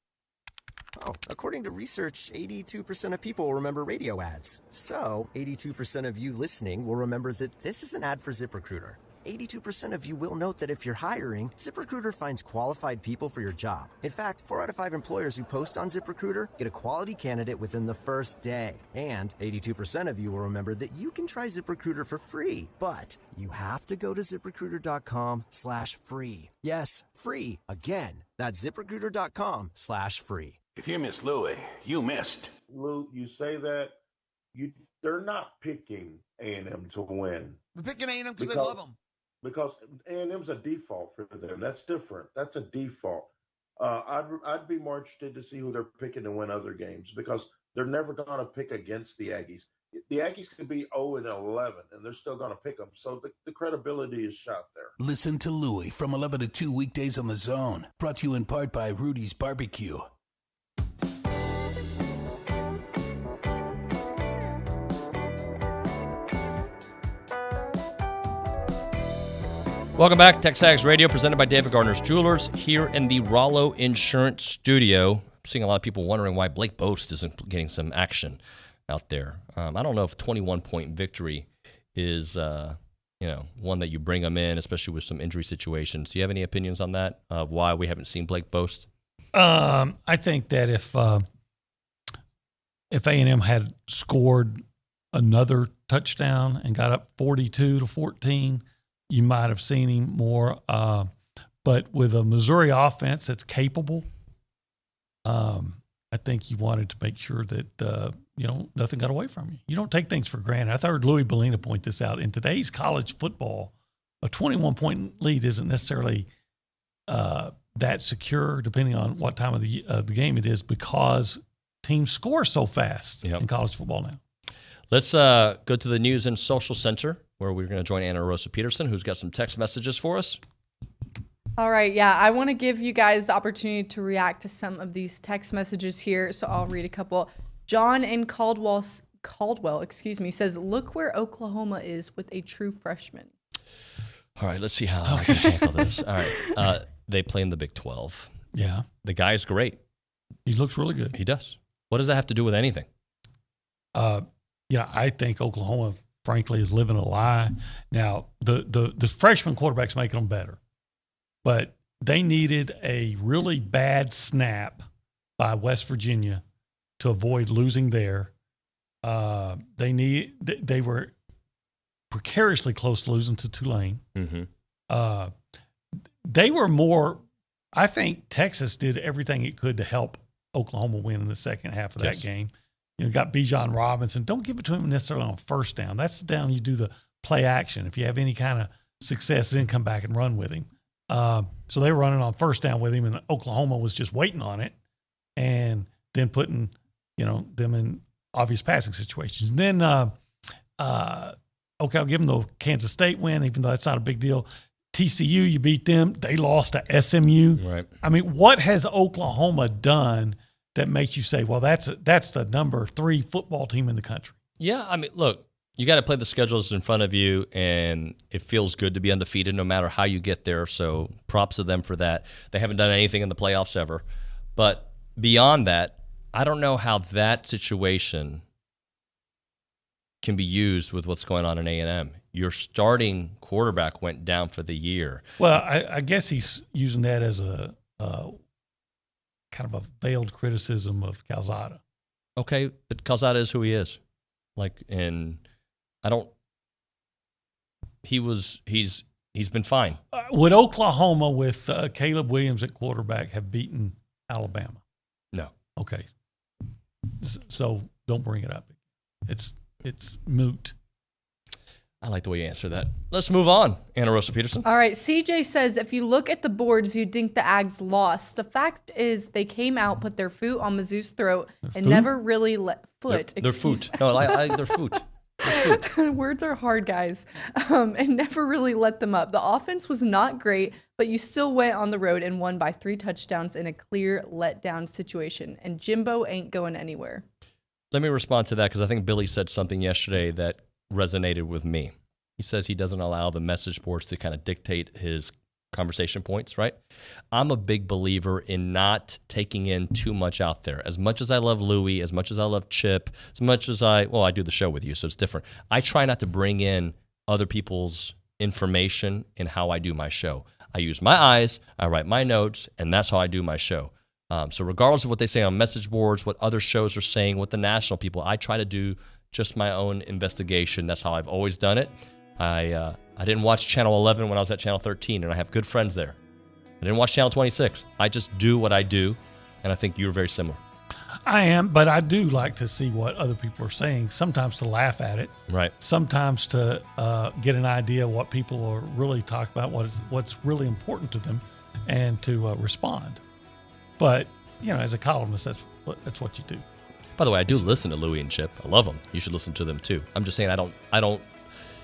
H: Oh, according to research, 82% of people will remember radio ads. So, 82% of you listening will remember that this is an ad for ZipRecruiter. 82% of you will note that if you're hiring, ZipRecruiter finds qualified people for your job. In fact, 4 out of 5 employers who post on ZipRecruiter get a quality candidate within the first day. And 82% of you will remember that you can try ZipRecruiter for free, but you have to go to ZipRecruiter.com/free. Yes, free. Again, that's ZipRecruiter.com/free.
W: If you miss Louis, you missed.
I: Lou, you say that they're not picking A&M to win.
K: They're picking A&M because they love them.
I: Because A&M's a default for them. That's different. That's a default. I'd be more interested to see who they're picking to win other games because they're never going to pick against the Aggies. The Aggies could be 0-11, and they're still going to pick them. So the credibility is shot there.
W: Listen to Louis from 11 to 2 weekdays on The Zone. Brought to you in part by Rudy's Barbecue.
A: Welcome back. TexAgs Radio, presented by David Gardner's Jewelers, here in the Rollo Insurance Studio. I'm seeing a lot of people wondering why Blake Boast isn't getting some action out there. I don't know if 21-point victory is, one that you bring them in, especially with some injury situations. Do you have any opinions on that, of why we haven't seen Blake Boast?
B: I think that if A&M had scored another touchdown and got up 42-14, you might have seen him more. But with a Missouri offense that's capable, I think you wanted to make sure that, nothing got away from you. You don't take things for granted. I heard Louis Bellina point this out. In today's college football, a 21-point lead isn't necessarily that secure, depending on what time of the game it is, because teams score so fast in college football now.
A: Let's go to the News and Social Center, where we're going to join Anna Rosa Peterson, who's got some text messages for us.
L: All right, I want to give you guys the opportunity to react to some of these text messages here, so I'll read a couple. John in Caldwell, says, look where Oklahoma is with a true freshman.
A: All right, let's see how I can tackle this. All right, they play in the Big 12.
B: Yeah.
A: The guy's great.
B: He looks really good.
A: He does. What does that have to do with anything?
B: I think Oklahoma, frankly, is living a lie. Now, the freshman quarterback's making them better, but they needed a really bad snap by West Virginia to avoid losing there. They were precariously close to losing to Tulane.
A: Mm-hmm.
B: They were more. I think Texas did everything it could to help Oklahoma win in the second half of that game. Got Bijan Robinson. Don't give it to him necessarily on first down. That's the down you do the play action. If you have any kind of success, then come back and run with him. So they were running on first down with him, and Oklahoma was just waiting on it and then putting, them in obvious passing situations. And then, I'll give them the Kansas State win, even though that's not a big deal. TCU, you beat them. They lost to SMU.
A: Right.
B: I mean, what has Oklahoma done that makes you say, well, that's the number 3 football team in the country?
A: Yeah, I mean, look, you got to play the schedules in front of you, and it feels good to be undefeated no matter how you get there. So props to them for that. They haven't done anything in the playoffs ever. But beyond that, I don't know how that situation can be used with what's going on in A&M. Your starting quarterback went down for the year.
B: Well, I guess he's using that as a kind of a veiled criticism of Calzada.
A: Okay, but Calzada is who he is. He's been fine.
B: Would Oklahoma with Caleb Williams at quarterback have beaten Alabama?
A: No.
B: Okay. So don't bring it up. It's moot.
A: I like the way you answer that. Let's move on, Anna Rosa Peterson.
L: All right, CJ says, if you look at the boards, you'd think the Ags lost. The fact is they came out, put their foot on Mizzou's throat, and never really let
A: Their foot. No, I their foot.
L: Words are hard, guys. And never really let them up. The offense was not great, but you still went on the road and won by 3 touchdowns in a clear letdown situation. And Jimbo ain't going anywhere.
A: Let me respond to that because I think Billy said something yesterday that resonated with me. He says he doesn't allow the message boards to kind of dictate his conversation points, right? I'm a big believer in not taking in too much out there. As much as I love Louie, as much as I love Chip, as much as I do the show with you, so it's different. I try not to bring in other people's information in how I do my show. I use my eyes, I write my notes, and that's how I do my show. So regardless of what they say on message boards, what other shows are saying, what the national people, I try to do just my own investigation. That's how I've always done it. I didn't watch Channel 11 when I was at Channel 13, and I have good friends there. I didn't watch Channel 26. I just do what I do, and I think you're very similar.
B: I am, but I do like to see what other people are saying, sometimes to laugh at it.
A: Right.
B: Sometimes to get an idea of what people are really talking about, what's really important to them, and to respond. But, as a columnist, that's what you do.
A: By the way, I do listen to Louie and Chip. I love them. You should listen to them, too. I'm just saying I don't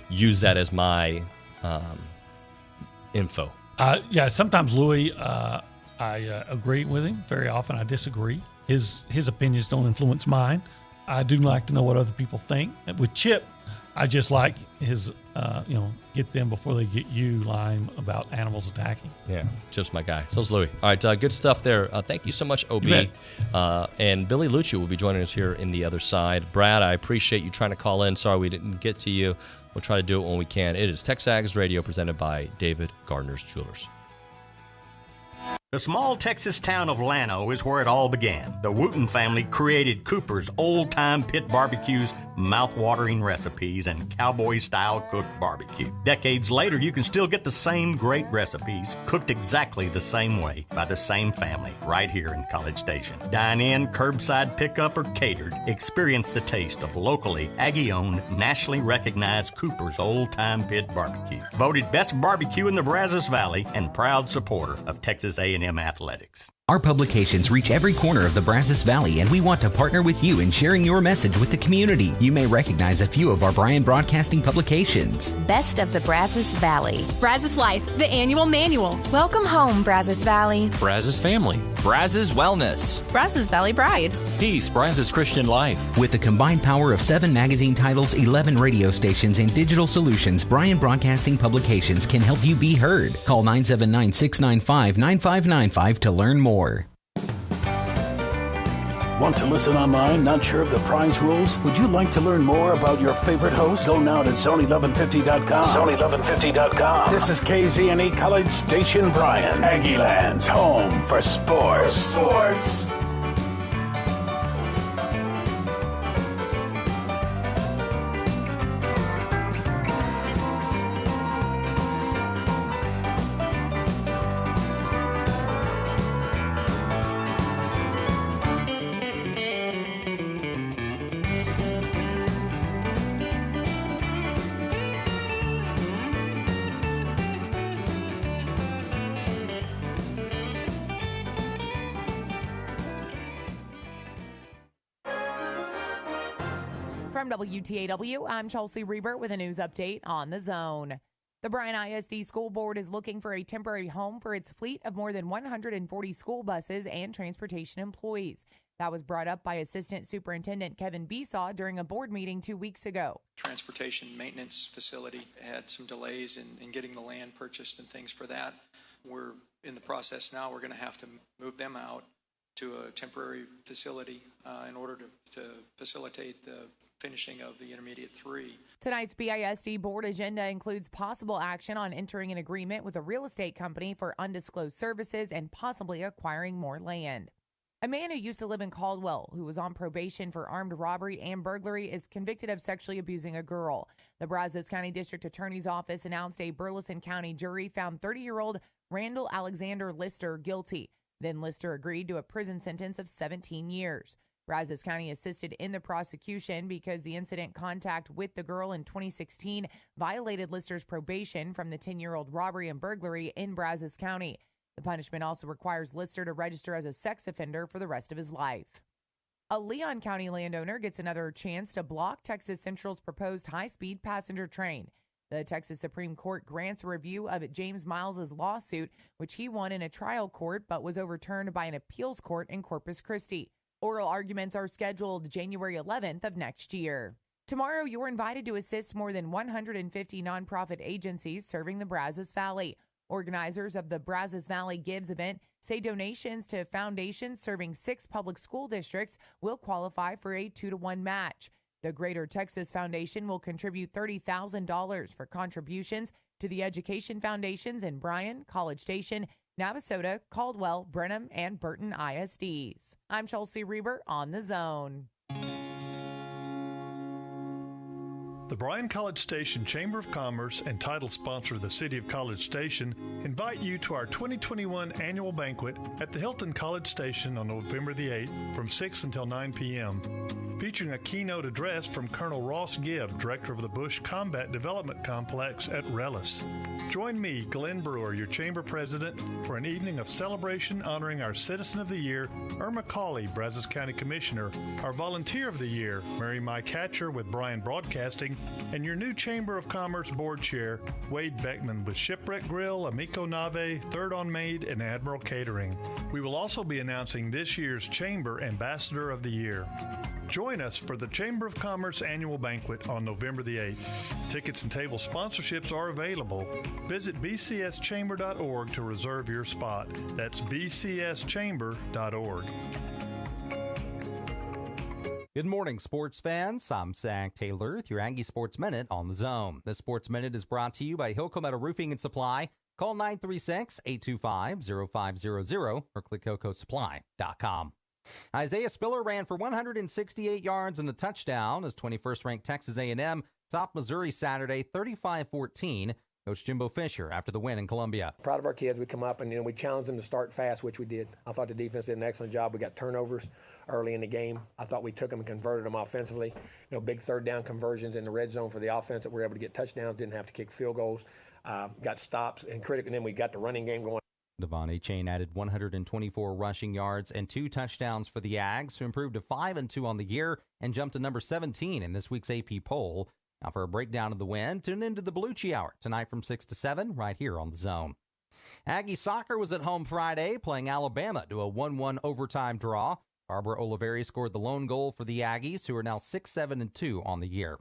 A: use that as my info.
B: Sometimes Louie, I agree with him. Very often I disagree. His opinions don't influence mine. I do like to know what other people think. With Chip, I just like his, get them before they get you line about animals attacking.
A: Yeah, Chip's my guy. So's Louie. All right, good stuff there. Thank you so much, OB. And Billy Liucci will be joining us here in the other side. Brad, I appreciate you trying to call in. Sorry we didn't get to you. We'll try to do it when we can. It is TexAgs Radio presented by David Gardner's Jewelers.
C: The small Texas town of Llano is where it all began. The Wooten family created Cooper's old-time pit barbecues, mouth-watering recipes, and cowboy-style cooked barbecue. Decades later, you can still get the same great recipes, cooked exactly the same way by the same family, right here in College Station. Dine in, curbside pickup, or catered. Experience the taste of locally, Aggie-owned, nationally recognized Cooper's old-time pit barbecue. Voted best barbecue in the Brazos Valley and proud supporter of Texas A&M Athletics.
G: Our publications reach every corner of the Brazos Valley, and we want to partner with you in sharing your message with the community. You may recognize a few of our Bryan Broadcasting publications.
J: Best of the Brazos Valley.
U: Brazos Life, the annual manual.
J: Welcome home, Brazos Valley.
K: Brazos Family. Brazos Wellness.
J: Brazos Valley Bride.
K: Peace, Brazos Christian Life.
G: With the combined power of 7 magazine titles, 11 radio stations, and digital solutions, Bryan Broadcasting Publications can help you be heard. Call 979-695-9595 to learn more.
M: Want to listen online? Not sure of the prize rules? Would you like to learn more about your favorite host? Go now to Zone1150.com. Zone1150.com. This is KZNE College Station Bryan. Aggieland's home for sports.
T: From WTAW, I'm Chelsea Reber with a news update on the Zone. The Bryan ISD School Board is looking for a temporary home for its fleet of more than 140 school buses and transportation employees. That was brought up by Assistant Superintendent Kevin Besaw during a board meeting 2 weeks ago.
N: Transportation maintenance facility had some delays in getting the land purchased and things for that. We're in the process now. We're going to have to move them out to a temporary facility in order to facilitate the finishing of the Intermediate 3.
T: Tonight's BISD board agenda includes possible action on entering an agreement with a real estate company for undisclosed services and possibly acquiring more land. A man who used to live in Caldwell, who was on probation for armed robbery and burglary, is convicted of sexually abusing a girl. The Brazos County District Attorney's Office announced a Burleson County jury found 30-year-old Randall Alexander Lister guilty. Then Lister agreed to a prison sentence of 17 years. Brazos County assisted in the prosecution because the incident contact with the girl in 2016 violated Lister's probation from the 10-year-old robbery and burglary in Brazos County. The punishment also requires Lister to register as a sex offender for the rest of his life. A Leon County landowner gets another chance to block Texas Central's proposed high-speed passenger train. The Texas Supreme Court grants a review of James Miles's lawsuit, which he won in a trial court but was overturned by an appeals court in Corpus Christi. Oral arguments are scheduled January 11th of next year. Tomorrow, you're invited to assist more than 150 nonprofit agencies serving the Brazos Valley. Organizers of the Brazos Valley Gives event say donations to foundations serving 6 public school districts will qualify for a 2-to-1 match. The Greater Texas Foundation will contribute $30,000 for contributions to the education foundations in Bryan, College Station, Navasota, Caldwell, Brenham, and Burton ISDs. I'm Chelsea Reber on The Zone.
F: The Bryan College Station Chamber of Commerce and title sponsor of the City of College Station invite you to our 2021 annual banquet at the Hilton College Station on November the 8th from 6 until 9 p.m., featuring a keynote address from Colonel Ross Gibb, Director of the Bush Combat Development Complex at Rellis. Join me, Glenn Brewer, your Chamber President, for an evening of celebration honoring our Citizen of the Year, Irma Cawley, Brazos County Commissioner, our Volunteer of the Year, Mary Mike Hatcher with Bryan Broadcasting, and your new Chamber of Commerce Board Chair, Wade Beckman, with Shipwreck Grill, Amico Nave, Third on Maid, and Admiral Catering. We will also be announcing this year's Chamber Ambassador of the Year. Join us for the Chamber of Commerce Annual Banquet on November the 8th. Tickets and table sponsorships are available. Visit bcschamber.org to reserve your spot. That's bcschamber.org.
O: Good morning, sports fans. I'm Zach Taylor with your Aggie Sports Minute on The Zone. This Sports Minute is brought to you by Hilco Roofing and Supply. Call 936-825-0500 or click HilcoSupply.com. Isaiah Spiller ran for 168 yards and a touchdown as 21st-ranked Texas A&M topped Missouri Saturday 35-14. Coach Jimbo Fisher after the win in Columbia.
P: Proud of our kids. We come up and we challenged them to start fast, which we did. I thought the defense did an excellent job. We got turnovers early in the game. I thought we took them and converted them offensively. Big third down conversions in the red zone for the offense that we were able to get touchdowns, didn't have to kick field goals, got stops and critical, and then we got the running game going.
O: Devon Achane added 124 rushing yards and 2 touchdowns for the Ags, who improved to 5-2 on the year and jumped to number 17 in this week's AP poll. Now for a breakdown of the win, tune into the Liucci Hour tonight from 6 to 7 right here on The Zone. Aggie soccer was at home Friday, playing Alabama to a 1-1 overtime draw. Barbara Oliveri scored the lone goal for the Aggies, who are now 6-7-2 on the year.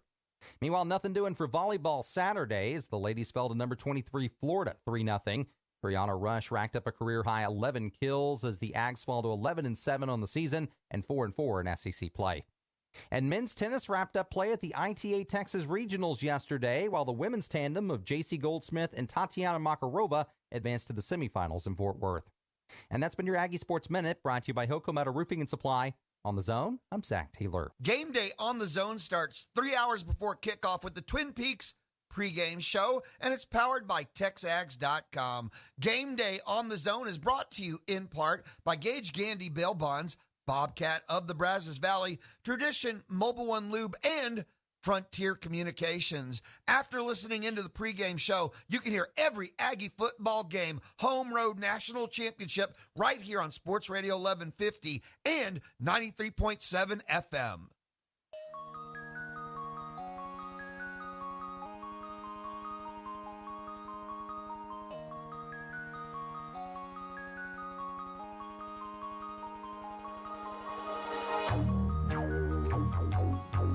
O: Meanwhile, nothing doing for volleyball Saturday as the ladies fell to number 23 Florida 3-0. Brianna Rush racked up a career-high 11 kills as the Ags fall to 11-7 on the season and 4-4 in SEC play. And men's tennis wrapped up play at the ITA Texas Regionals yesterday, while the women's tandem of J.C. Goldsmith and Tatiana Makarova advanced to the semifinals in Fort Worth. And that's been your Aggie Sports Minute, brought to you by Hilco Roofing and Supply. On The Zone, I'm Zach Taylor.
Q: Game day on The Zone starts 3 hours before kickoff with the Twin Peaks pregame show, and it's powered by TexAgs.com. Game day on The Zone is brought to you in part by Gage Gandy Bail Bonds, Bobcat of the Brazos Valley, Tradition, Mobile One Lube, and Frontier Communications. After listening into the pregame show, you can hear every Aggie football game, home road national championship, right here on Sports Radio 1150 and 93.7 FM.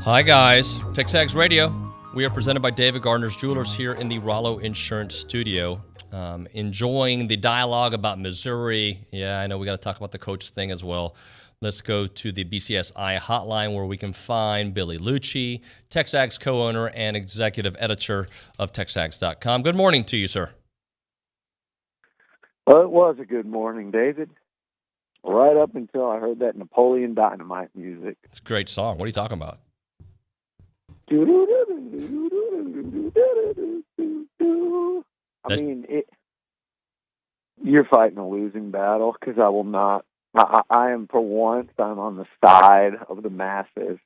A: Hi, guys. TexAgs Radio. We are presented by David Gardner's Jewelers here in the Rollo Insurance Studio. Enjoying the dialogue about Missouri. Yeah, I know we got to talk about the coach thing as well. Let's go to the BCSI hotline where we can find Billy Liucci, TexAgs co-owner and executive editor of TexAgs.com. Good morning to you, sir.
R: Well, it was a good morning, David. Right up until I heard that Napoleon Dynamite music.
A: It's a great song. What are you talking about?
R: I mean, you're fighting a losing battle because I will not I am, for once, I'm on the side of the masses.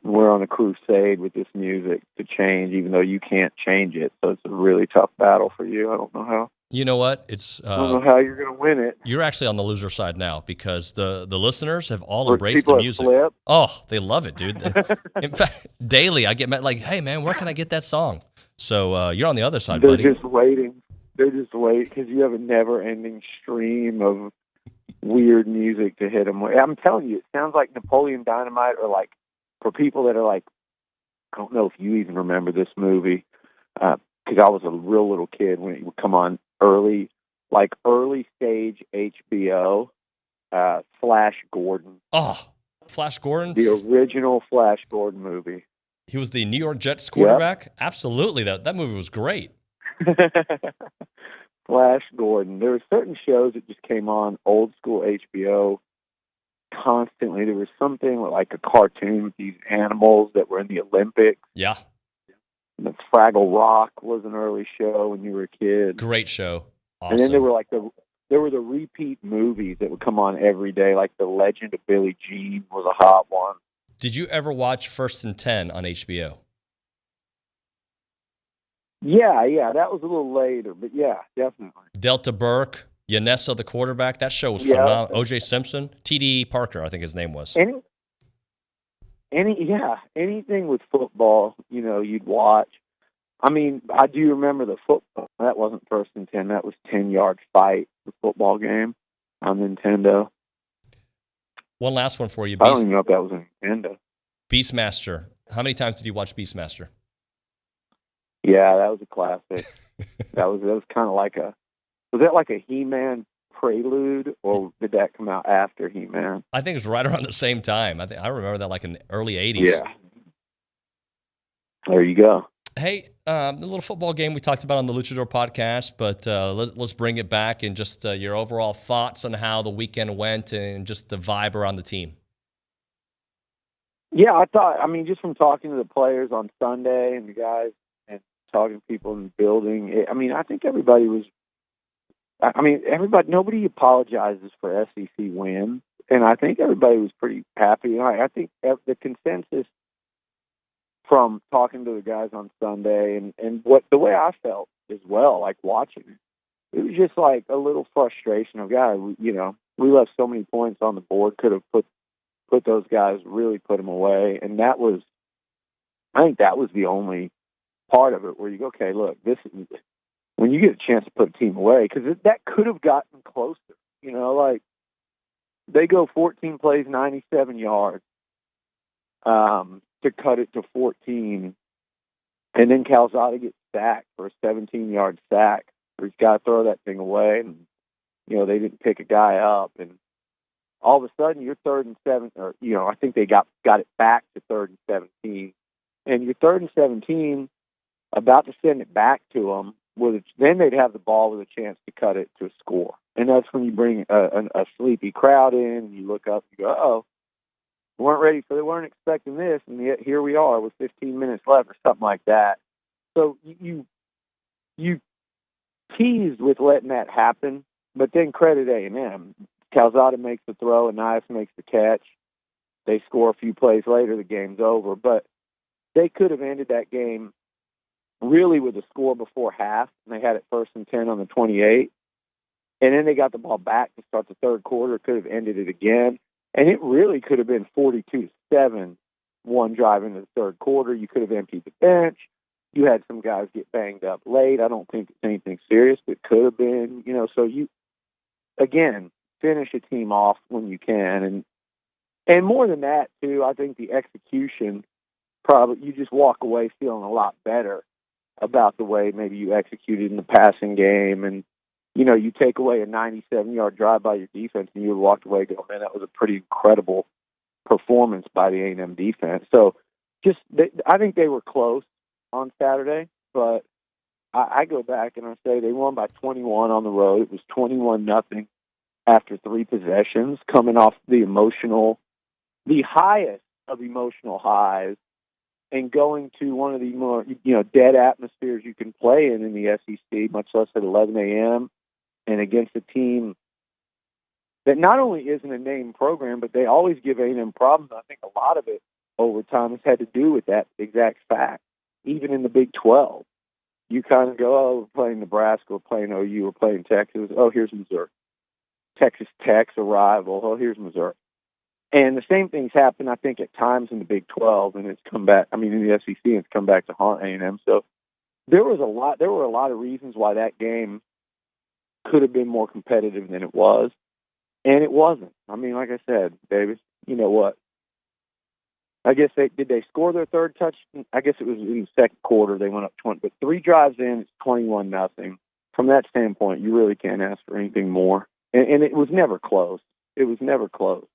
R: We're on a crusade with this music to change, even though you can't change it. So it's a really tough battle for you. I don't know how.
A: You know what? It's
R: I don't know how you're going to win it.
A: You're actually on the loser side now because the listeners have all
R: Or
A: embraced the
R: people
A: music.
R: flip.
A: Oh, they love it, dude. In fact, daily I get like, hey, man, where can I get that song? So you're on the other side,
R: They're
A: buddy.
R: just waiting. They're just waiting because you have a never-ending stream of weird music to hit them with. I'm telling you, it sounds like Napoleon Dynamite, or like, for people that are like, I don't know if you even remember this movie, because I was a real little kid when it would come on early stage HBO, Flash Gordon.
A: Oh, Flash Gordon?
R: The original Flash Gordon movie.
A: He was the New York Jets quarterback? Yep. Absolutely. That movie was great.
R: Flash Gordon. There were certain shows that just came on old school HBO constantly. There was something like a cartoon with these animals that were in the Olympics.
A: Yeah.
R: And the Fraggle Rock was an early show when you were a kid.
A: Great show. Awesome.
R: And then there were the repeat movies that would come on every day, like The Legend of Billie Jean was a hot one.
A: Did you ever watch First and 10 on HBO?
R: Yeah, that was a little later, but yeah, definitely.
A: Delta Burke, Yanessa, the quarterback. That show was phenomenal. O.J. Simpson, T.D. Parker, I think his name was.
R: Anything with football, you'd watch. I mean, I do remember the football. That wasn't First and 10. That was 10-Yard Fight, the football game on Nintendo.
A: One last one for you.
R: I don't even know if that was a Nintendo.
A: Beastmaster. How many times did you watch Beastmaster?
R: Yeah, that was a classic. that was kind of like was that like a He-Man prelude, or did that come out after He-Man?
A: I think it was right around the same time. I remember that like in the early 80s.
R: Yeah. There you go.
A: Hey, the little football game we talked about on the Luchador podcast, but let's bring it back and just your overall thoughts on how the weekend went and just the vibe around the team.
R: Yeah, just from talking to the players on Sunday and the guys and talking to people in the building, I think everybody was, nobody apologizes for SEC wins, and I think everybody was pretty happy. I think the consensus from talking to the guys on Sunday and the way I felt as well, like watching it was just like a little frustration of, God, we left so many points on the board, could have put those guys, really put them away. And I think that was the only part of it where you go, okay, look, this is when you get a chance to put a team away, because that could have gotten closer, like they go 14 plays, 97 yards, to cut it to 14, and then Calzada gets sacked for a 17-yard sack, where he's got to throw that thing away, and they didn't pick a guy up, and all of a sudden you're 3rd and 7, or I think they got it back to 3rd and 17, and you're 3rd and 17, about to send it back to them. Then they'd have the ball with a chance to cut it to a score, and that's when you bring a sleepy crowd in, and you look up and you go, uh-oh. They weren't expecting this, and yet here we are with 15 minutes left or something like that. So you teased with letting that happen, but then credit A&M. Calzada makes the throw, and Nias makes the catch. They score a few plays later, the game's over. But they could have ended that game really with a score before half, and they had it 1st and 10 on the 28. And then they got the ball back to start the third quarter, could have ended it again. And it really could have been 42-7, one drive into the third quarter. You could have emptied the bench. You had some guys get banged up late. I don't think it's anything serious, but it could have been. So you, again, finish a team off when you can. And more than that, too, I think the execution, probably you just walk away feeling a lot better about the way maybe you executed in the passing game. And you take away a 97-yard drive by your defense, and you would walk away going, man, that was a pretty incredible performance by the A&M defense. So I think they were close on Saturday, but I go back and I say they won by 21 on the road. It was 21-0 after 3 possessions, coming off the highest of emotional highs, and going to one of the more, dead atmospheres you can play in the SEC, much less at 11 a.m., and against a team that not only isn't a named program, but they always give A&M problems. I think a lot of it over time has had to do with that exact fact. Even in the Big 12, you kind of go, oh, we're playing Nebraska, we're playing OU, we're playing Texas. Oh, here's Missouri. Texas Tech's a rival. Oh, here's Missouri. And the same things happen, I think, at times in the Big 12, and it's come back. I mean, in the SEC, it's come back to haunt A&M. So there were a lot of reasons why that game could have been more competitive than it was, and it wasn't. I mean, like I said, David, you know what? I guess did they score their third touchdown? I guess it was in the second quarter. They went up 20, but 3 drives in, it's 21-0. From that standpoint, you really can't ask for anything more. And it was never close. It was never close.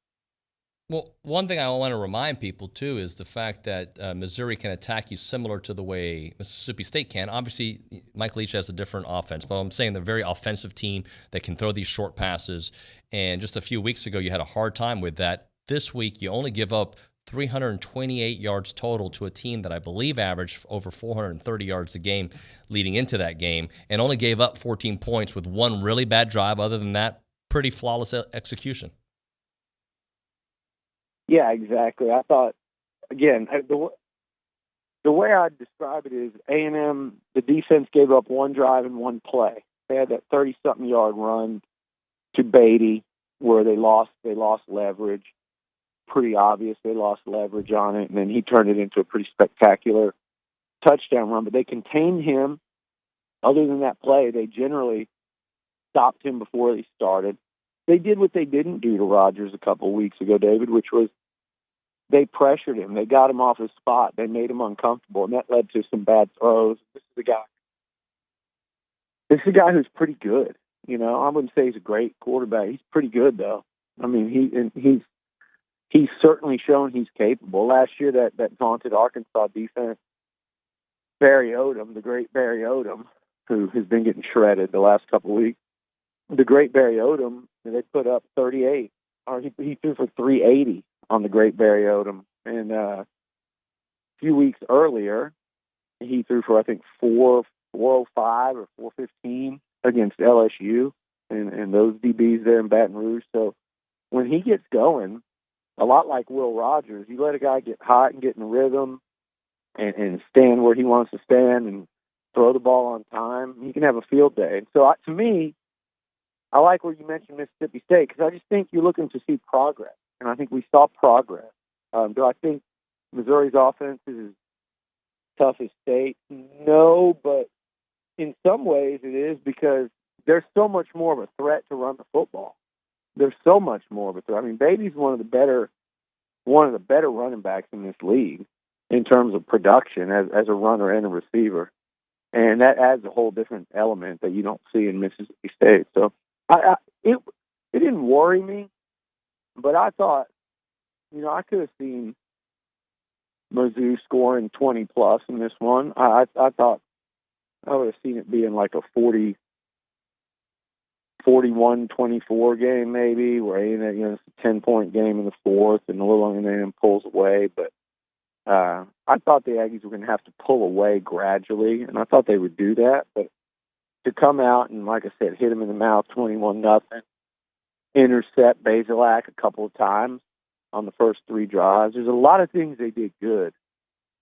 A: Well, one thing I want to remind people, too, is the fact that Missouri can attack you similar to the way Mississippi State can. Obviously, Mike Leach has a different offense, but I'm saying they're a very offensive team that can throw these short passes. And just a few weeks ago, you had a hard time with that. This week, you only give up 328 yards total to a team that I believe averaged over 430 yards a game leading into that game, and only gave up 14 points with one really bad drive. Other than that, pretty flawless execution.
R: Yeah, exactly. I thought, again, the way I'd describe it is A&M, the defense gave up one drive and one play. They had that 30-something yard run to Beatty where they lost leverage. Pretty obvious they lost leverage on it, and then he turned it into a pretty spectacular touchdown run. But they contained him. Other than that play, they generally stopped him before they started. They did what they didn't do to Rodgers a couple of weeks ago, David, which was they pressured him. They got him off his spot. They made him uncomfortable, and that led to some bad throws. This is a guy who's pretty good. You know, I wouldn't say he's a great quarterback. He's pretty good, though. I mean, he's certainly shown he's capable. Last year, that vaunted Arkansas defense, Barry Odom, the great Barry Odom, who has been getting shredded the last couple of weeks. The great Barry Odom, they put up 38. Or he threw for 380 on the great Barry Odom. And a few weeks earlier, he threw for, I think, 405 or 415 against LSU and those DBs there in Baton Rouge. So when he gets going, a lot like Will Rogers, you let a guy get hot and get in rhythm and stand where he wants to stand and throw the ball on time, he can have a field day. And so to me, I like where you mentioned Mississippi State because I just think you're looking to see progress, and I think we saw progress. Do I think Missouri's offense is as tough as State? No, but in some ways it is because there's so much more of a threat to run the football. There's so much more of a threat. I mean, Beatty's one of the better running backs in this league in terms of production as a runner and a receiver, and that adds a whole different element that you don't see in Mississippi State. So it didn't worry me, but I thought, I could have seen Mizzou scoring 20 plus in this one. I thought I would have seen it being like a 41-24 game maybe, where it's a 10-point game in the fourth and a little A&M pulls away. But I thought the Aggies were going to have to pull away gradually, and I thought they would do that. But to come out and, like I said, hit him in the mouth 21-0, intercept Bazelak a couple of times on the first 3 drives. There's a lot of things they did good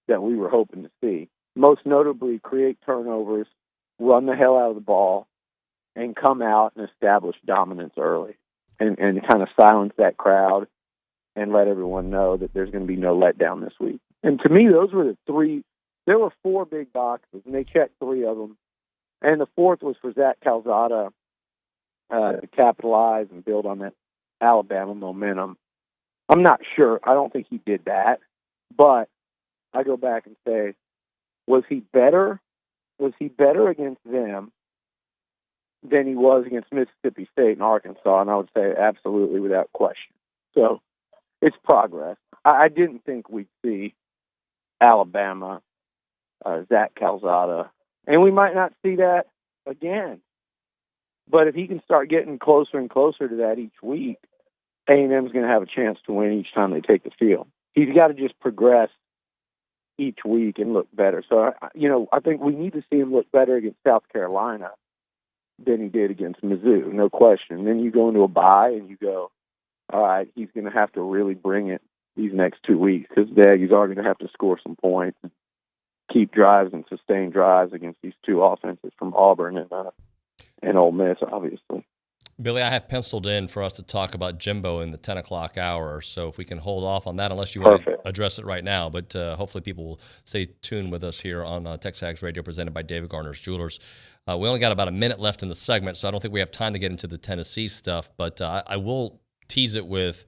R: that we were hoping to see. Most notably, create turnovers, run the hell out of the ball, and come out and establish dominance early and kind of silence that crowd and let everyone know that there's going to be no letdown this week. And to me, those were the 3. There were 4 big boxes, and they checked 3 of them. And the 4th was for Zach Calzada to capitalize and build on that Alabama momentum. I'm not sure. I don't think he did that. But I go back and say, was he better? Was he better against them than he was against Mississippi State and Arkansas? And I would say absolutely without question. So it's progress. I didn't think we'd see Alabama, Zach Calzada, and we might not see that again. But if he can start getting closer and closer to that each week, A&M's going to have a chance to win each time they take the field. He's got to just progress each week and look better. So, I think we need to see him look better against South Carolina than he did against Mizzou, no question. And then you go into a bye and you go, all right, he's going to have to really bring it these next 2 weeks because the Aggies are going to have to score some points and keep drives and sustain drives against these two offenses from Auburn and Ole Miss, obviously.
A: Billy, I have penciled in for us to talk about Jimbo in the 10 o'clock hour, so if we can hold off on that, unless you want to address it right now. But hopefully people will stay tuned with us here on TexAgs Radio, presented by David Garner's Jewelers. We only got about a minute left in the segment, so I don't think we have time to get into the Tennessee stuff, but I will tease it with,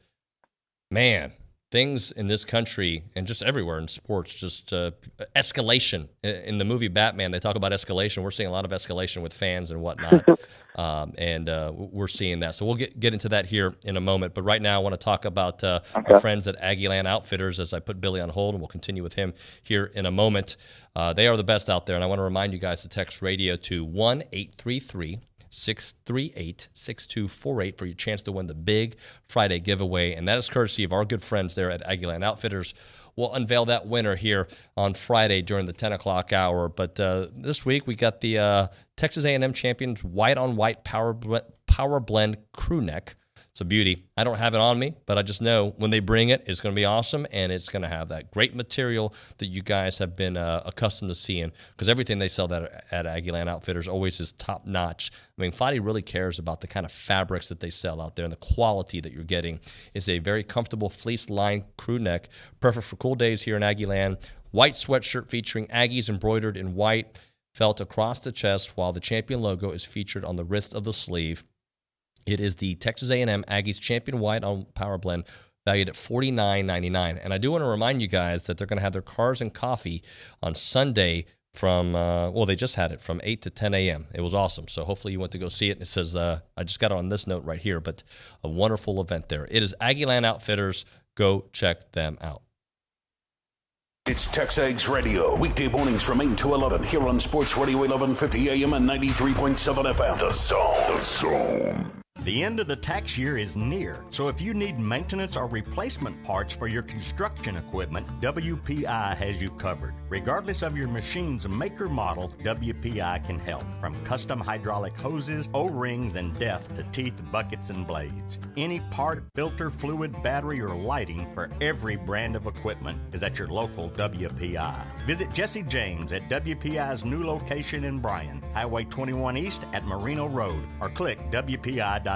A: man, things in this country and just everywhere in sports, just escalation. In the movie Batman, they talk about escalation. We're seeing a lot of escalation with fans and whatnot, and we're seeing that. So we'll get into that here in a moment. But right now, I want to talk about our friends at Aggieland Outfitters as I put Billy on hold, and we'll continue with him here in a moment. They are the best out there, and I want to remind you guys to text radio to 1-833-638-6248 for your chance to win the big Friday giveaway, and that is courtesy of our good friends there at Aggieland Outfitters. We'll unveil that winner here on Friday during the 10 o'clock hour. But this week we got the Texas A&M Champions white-on-white power blend crew neck. It's a beauty. I don't have it on me, but I just know when they bring it, it's going to be awesome, and it's going to have that great material that you guys have been accustomed to seeing, because everything they sell at Aggieland Outfitters always is top-notch. I mean, Fadi really cares about the kind of fabrics that they sell out there, and the quality that you're getting is a very comfortable fleece-lined crew neck, perfect for cool days here in Aggieland. White sweatshirt featuring Aggies embroidered in white, felt across the chest, while the champion logo is featured on the wrist of the sleeve. It is the Texas A&M Aggies Champion White on Power Blend, valued at $49.99. And I do want to remind you guys that they're going to have their cars and coffee on Sunday from, they just had it from 8 to 10 a.m. It was awesome. So hopefully you went to go see it. It says, I just got it on this note right here, but a wonderful event there. It is Aggieland Outfitters. Go check them out.
W: It's TexAgs Radio, weekday mornings from 8 to 11 here on Sports Radio 1150 AM and 93.7 FM. The Zone.
C: The end of the tax year is near, so if you need maintenance or replacement parts for your construction equipment, WPI has you covered. Regardless of your machine's make or model, WPI can help. From custom hydraulic hoses, O-rings, and depth to teeth, buckets, and blades. Any part, filter, fluid, battery, or lighting for every brand of equipment is at your local WPI. Visit Jesse James at WPI's new location in Bryan, Highway 21 East at Marino Road, or click WPI.com.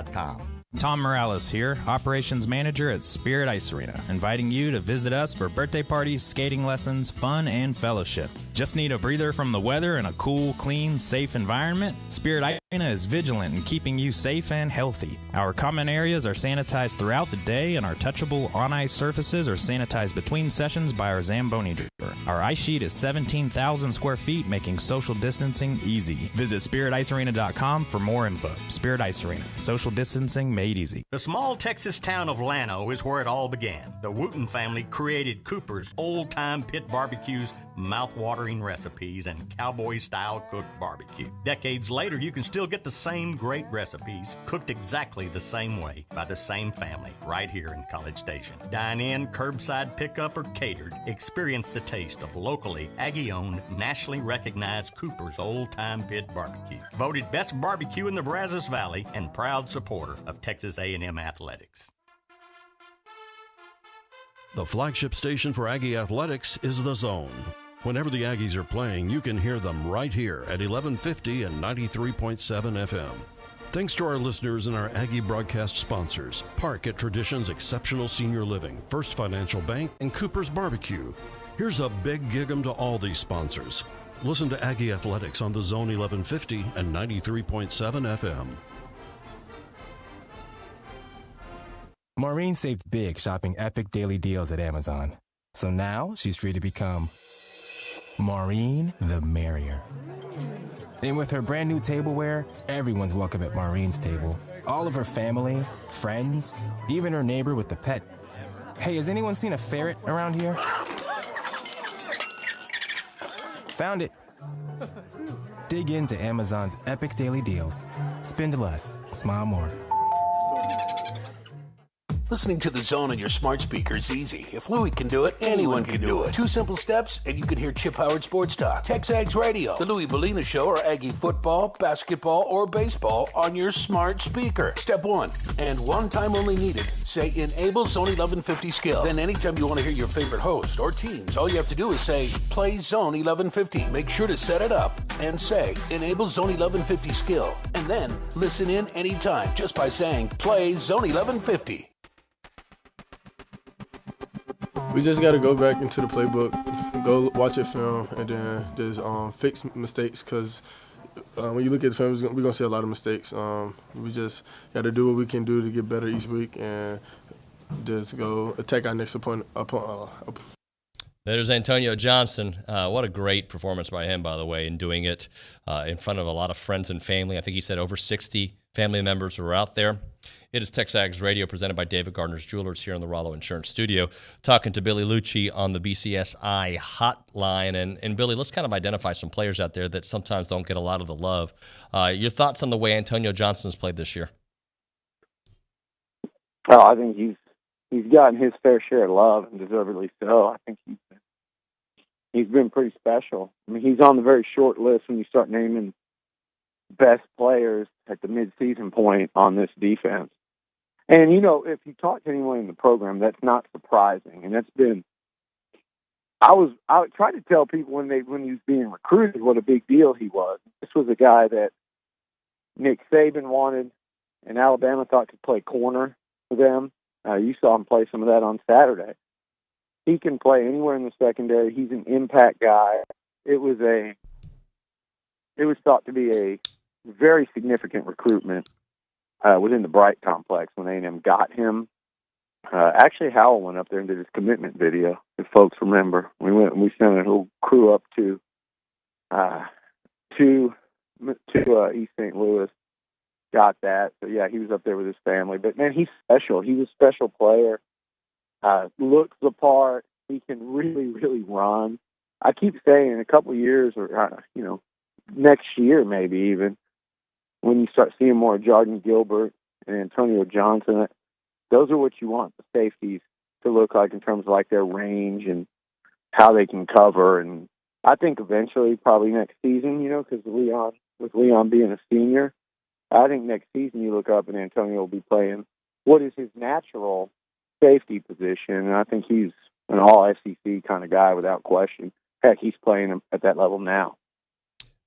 D: Tom Morales here, Operations Manager at Spirit Ice Arena, inviting you to visit us for birthday parties, skating lessons, fun, and fellowship. Just need a breather from the weather and a cool, clean, safe environment? Spirit Ice Arena is vigilant in keeping you safe and healthy. Our common areas are sanitized throughout the day, and our touchable on-ice surfaces are sanitized between sessions by our Zamboni dripper. Our ice sheet is 17,000 square feet, making social distancing easy. Visit SpiritIceArena.com for more info. Spirit Ice Arena, social distancing made easy.
C: The small Texas town of Llano is where it all began. The Wooten family created Cooper's old-time pit barbecues, mouth-watering recipes, and cowboy-style cooked barbecue. Decades later, you can still get the same great recipes, cooked exactly the same way by the same family, right here in College Station. Dine in, curbside pickup, or catered. Experience the taste of locally Aggie-owned, nationally recognized Cooper's old-time pit barbecue. Voted best barbecue in the Brazos Valley and proud supporter of Texas A&M athletics.
S: The flagship station for Aggie athletics is The Zone. Whenever the Aggies are playing, you can hear them right here at 1150 and 93.7 FM. Thanks to our listeners and our Aggie broadcast sponsors, Park at Tradition's Exceptional Senior Living, First Financial Bank, and Cooper's Barbecue. Here's a big gig-em to all these sponsors. Listen to Aggie Athletics on The Zone 1150 and 93.7 FM.
V: Maureen saved big shopping epic daily deals at Amazon. So now she's free to become Maureen the Merrier. And with her brand new tableware, everyone's welcome at Maureen's table. All of her family, friends, even her neighbor with the pet. Hey, has anyone seen a ferret around here? Found it. Dig into Amazon's epic daily deals. Spend less, smile more.
W: Listening to The Zone on your smart speaker is easy. If Louie can do it, anyone can do it. 2 simple steps, and you can hear Chip Howard Sports Talk, TexAgs Radio, The Louie Bellina Show, or Aggie football, basketball, or baseball on your smart speaker. Step 1, and one time only needed. Say, enable Zone 1150 skill. Then anytime you want to hear your favorite host or teams, all you have to do is say, play Zone 1150. Make sure to set it up and say, enable Zone 1150 skill. And then listen in anytime just by saying, play Zone 1150.
E: We just got to go back into the playbook, go watch it film, and then just fix mistakes, because when you look at the film, we're going to see a lot of mistakes. We just got to do what we can do to get better each week and just go attack our next opponent.
A: There's Antonio Johnson. What a great performance by him, by the way, in doing it in front of a lot of friends and family. I think he said over 60 family members were out there. It is TexAgs Radio, presented by David Gardner's Jewelers here in the Rollo Insurance Studio, talking to Billy Liucci on the BCSI hotline. And Billy, let's kind of identify some players out there that sometimes don't get a lot of the love. Your thoughts on the way Antonio Johnson's played this year?
R: Oh, I think he's gotten his fair share of love, and deservedly so. I think he's been pretty special. I mean, he's on the very short list when you start naming best players at the midseason point on this defense. And, you know, if you talk to anyone in the program, that's not surprising. And that's been – I tried to tell people when he was being recruited what a big deal he was. This was a guy that Nick Saban wanted, and Alabama thought could play corner for them. You saw him play some of that on Saturday. He can play anywhere in the secondary. He's an impact guy. It was thought to be a very significant recruitment within the Bright complex when A&M got him. Actually, Howell went up there and did his commitment video, if folks remember. We sent a whole crew up to East St. Louis, got that. So, yeah, he was up there with his family. But, man, he's special. He's a special player. Looks the part. He can really, really run. I keep saying in a couple of years, or, next year maybe even, when you start seeing more Jordan Gilbert and Antonio Johnson, those are what you want the safeties to look like in terms of like their range and how they can cover. And I think eventually, probably next season, because with Leon being a senior, I think next season you look up and Antonio will be playing what is his natural safety position. And I think he's an all-SEC kind of guy without question. Heck, he's playing at that level now.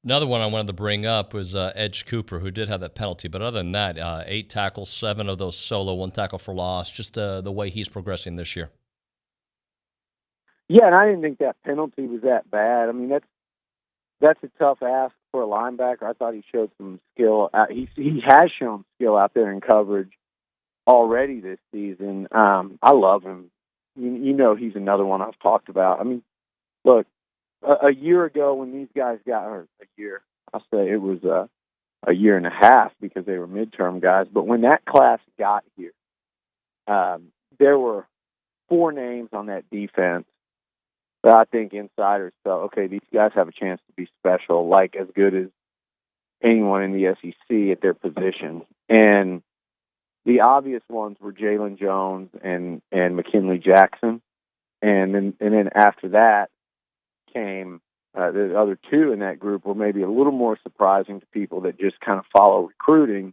A: Another one I wanted to bring up was Edge Cooper, who did have that penalty. But other than that, 8 tackles, 7 of those solo, 1 tackle for loss, just the way he's progressing this year.
R: Yeah, and I didn't think that penalty was that bad. I mean, that's a tough ask for a linebacker. I thought he showed some skill. He has shown skill out there in coverage already this season. I love him. He's another one I've talked about. I mean, look, a year ago when these guys got hurt, I'll say it was a year and a half because they were midterm guys. But when that class got here, there were 4 names on that defense that I think insiders felt, okay, these guys have a chance to be special, like as good as anyone in the SEC at their position. And the obvious ones were Jalen Jones and McKinley Jackson. And then after that came the other 2 in that group were maybe a little more surprising to people that just kind of follow recruiting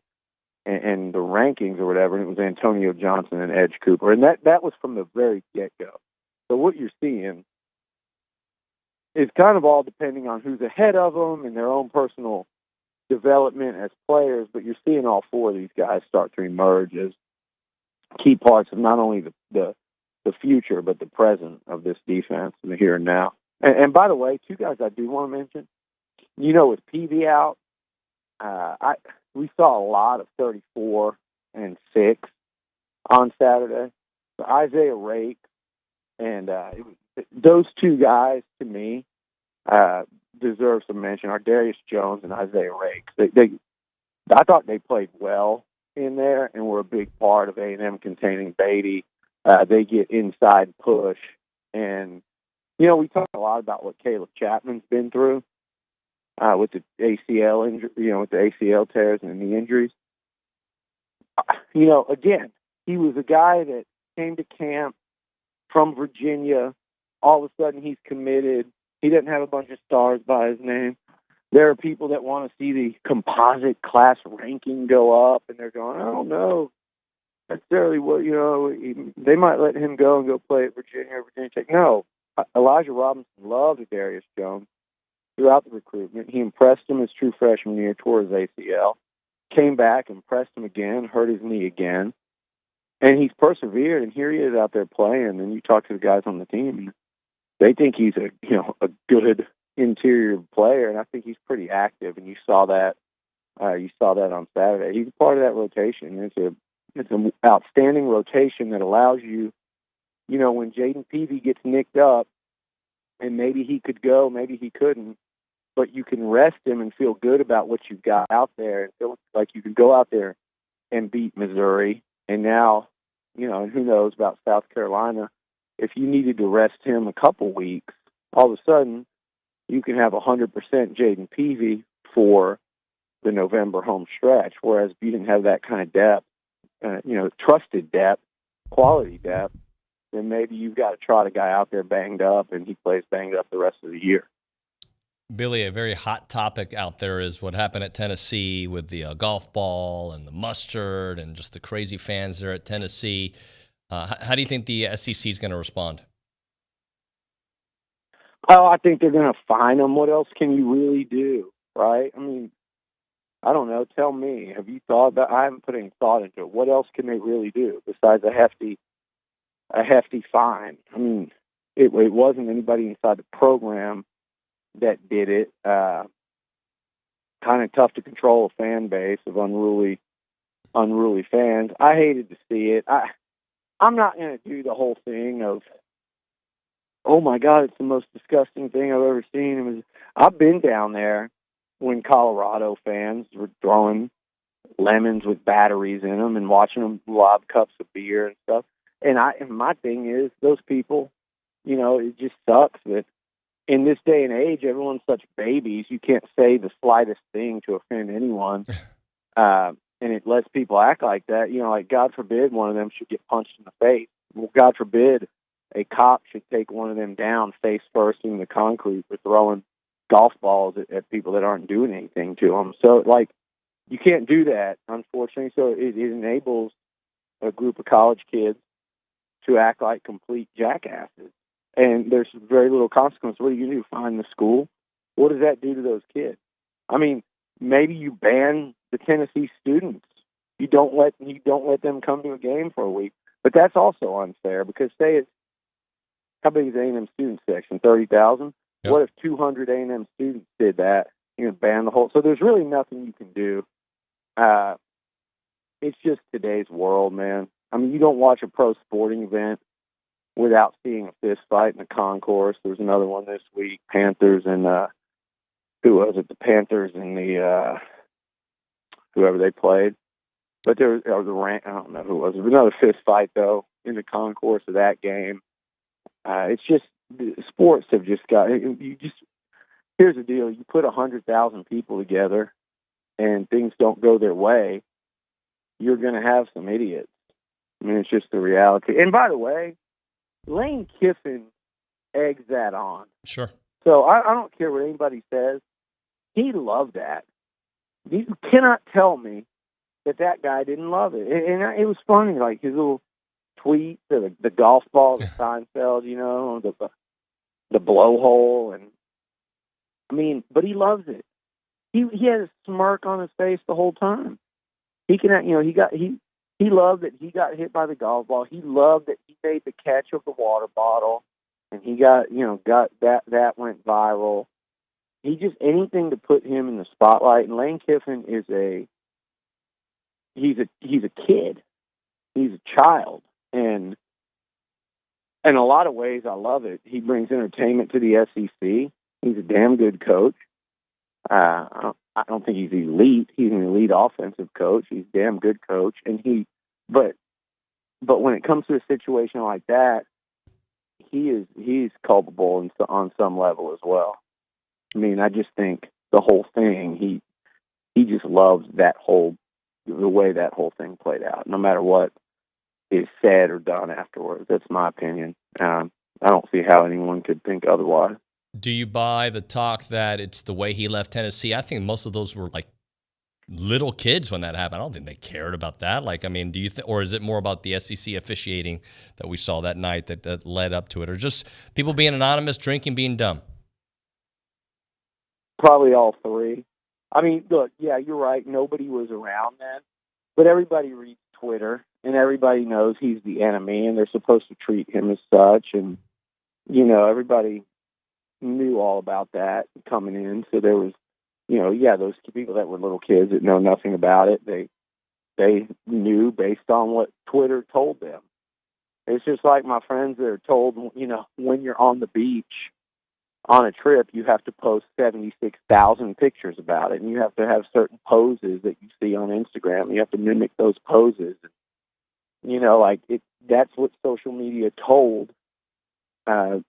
R: and the rankings or whatever. And it was Antonio Johnson and Edge Cooper. And that was from the very get-go. So what you're seeing is kind of all depending on who's ahead of them and their own personal development as players, but you're seeing all 4 of these guys start to emerge as key parts of not only the future, but the present of this defense in the here and now. And by the way, 2 guys I do want to mention, with Peavy out, we saw a lot of 34 and 6 on Saturday. So Isaiah Rake and those 2 guys, to me, deserve some mention. Darius Jones and Isaiah Rake. I thought they played well in there and were a big part of A&M containing Beatty. They get inside push. And, we talk a lot about what Caleb Chapman's been through with the ACL injury, with the ACL tears and the injuries. Again, he was a guy that came to camp from Virginia. All of a sudden, he's committed. He doesn't have a bunch of stars by his name. There are people that want to see the composite class ranking go up, and they're going, I don't know necessarily what, they might let him go and go play at Virginia or Virginia Tech. No, Elijah Robinson loved Darius Jones throughout the recruitment. He impressed him his true freshman year, tore his ACL, came back, impressed him again, hurt his knee again, and he's persevered, and here he is out there playing, and you talk to the guys on the team, and they think he's a good interior player, and I think he's pretty active, and you saw that on Saturday. He's a part of that rotation. It's an outstanding rotation that allows you, when Jaden Peavy gets nicked up, and maybe he could go, maybe he couldn't, but you can rest him and feel good about what you've got out there, and feel like you can go out there and beat Missouri. And now, and who knows about South Carolina, if you needed to rest him a couple weeks, all of a sudden you can have 100% Jaden Peavy for the November home stretch, whereas if you didn't have that kind of depth, trusted depth, quality depth, then maybe you've got to trot a guy out there banged up, and he plays banged up the rest of the year.
A: Billy, a very hot topic out there is what happened at Tennessee with the golf ball and the mustard and just the crazy fans there at Tennessee. How do you think the SEC is going to respond?
R: Oh, I think they're going to fine them. What else can you really do, right? I mean, I don't know. Tell me. Have you thought about? I haven't put any thought into it. What else can they really do besides a hefty fine? I mean, it wasn't anybody inside the program that did it. Kind of tough to control a fan base of unruly fans. I hated to see it. I'm not going to do the whole thing of, oh my God, it's the most disgusting thing I've ever seen. I've been down there when Colorado fans were throwing lemons with batteries in them and watching them lob cups of beer and stuff. And my thing is, those people, it just sucks that in this day and age, everyone's such babies. You can't say the slightest thing to offend anyone. And it lets people act like that. Like, God forbid one of them should get punched in the face. Well, God forbid a cop should take one of them down face first in the concrete for throwing golf balls at people that aren't doing anything to them. So, you can't do that, unfortunately. So it enables a group of college kids to act like complete jackasses. And there's very little consequence. What do you do? Fine the school? What does that do to those kids? I mean, maybe you ban the Tennessee students. You don't let them come to a game for a week. But that's also unfair because how big is A&M student section? 30,000? Yep. What if 200 A&M students did that? Ban the whole. So there's really nothing you can do. It's just today's world, man. I mean, you don't watch a pro sporting event without seeing a fist fight in the concourse. There's another one this week. Panthers and who was it? The Panthers and the whoever they played. But I don't know who it was. There was another fist fight though in the concourse of that game. It's just sports have just got. Here's the deal: you put 100,000 people together, and things don't go their way. You're going to have some idiots. I mean, it's just the reality. And by the way, Lane Kiffin eggs that on.
A: Sure.
R: So I don't care what anybody says. He loved that. You cannot tell me that guy didn't love it. And it was funny, like his little tweet, the golf ball, the Seinfeld, the blowhole, and I mean, but he loves it. He had a smirk on his face the whole time. He loved that he got hit by the golf ball. He loved that he made the catch of the water bottle, and he got that went viral. He just anything to put him in the spotlight. And Lane Kiffin is he's a kid, he's a child, and in a lot of ways, I love it. He brings entertainment to the SEC. He's a damn good coach. I don't think he's elite. He's an elite offensive coach. He's a damn good coach, and but when it comes to a situation like that, he's culpable on some level as well. I mean, I just think the whole thing. He just loves the way that whole thing played out. No matter what is said or done afterwards. That's my opinion. I don't see how anyone could think otherwise.
A: Do you buy the talk that it's the way he left Tennessee? I think most of those were like little kids when that happened. I don't think they cared about that. Like, I mean, do you or is it more about the SEC officiating that we saw that night that led up to it, or just people being anonymous, drinking, being dumb?
R: Probably all three. I mean, look, yeah, you're right. Nobody was around then, but everybody reads Twitter and everybody knows he's the enemy and they're supposed to treat him as such. And, you know, everybody knew all about that coming in. So there was, you know, yeah, those people that were little kids that know nothing about it, they knew based on what Twitter told them. It's just like my friends that are told, you know, when you're on the beach on a trip, you have to post 76,000 pictures about it, and you have to have certain poses that you see on Instagram. You have to mimic those poses. You know, like that's what social media told the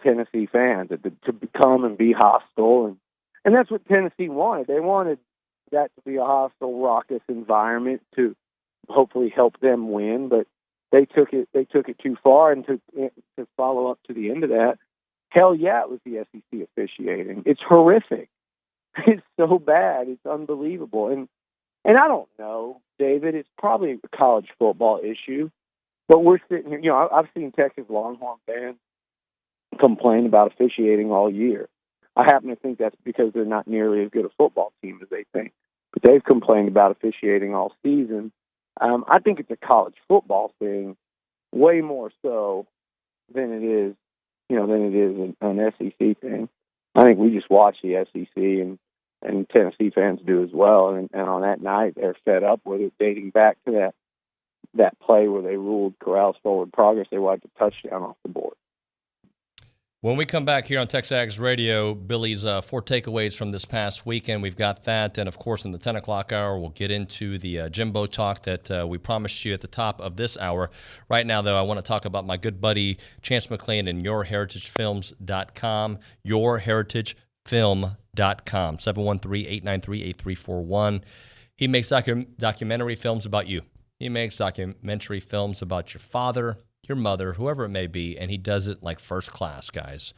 R: Tennessee fans, to become and be hostile, and that's what Tennessee wanted. They wanted that to be a hostile, raucous environment to hopefully help them win, but they took it too far. And to follow up to the end of that, hell yeah, it was the SEC officiating. It's horrific. It's so bad. It's unbelievable. And I don't know, David, it's probably a college football issue, but we're sitting here, you know, I've seen Texas Longhorn fans complain about officiating all year. I happen to think that's because they're not nearly as good a football team as they think. But they've complained about officiating all season. I think it's a college football thing, way more so than it is, you know, than it is an SEC thing. I think we just watch the SEC, and Tennessee fans do as well. And on that night, they're fed up with it, dating back to that play where they ruled Corral's forward progress. They wiped a touchdown off the board.
A: When we come back here on TexAgs Radio, Billy's 4 takeaways from this past weekend, we've got that. And, of course, in the 10 o'clock hour, we'll get into the Jimbo talk that we promised you at the top of this hour. Right now, though, I want to talk about my good buddy Chance McClain and YourHeritageFilms.com, YourHeritageFilm.com, 713-893-8341. He makes documentary films about you. He makes documentary films about your father, your mother, whoever it may be, and he does it like first class, guys.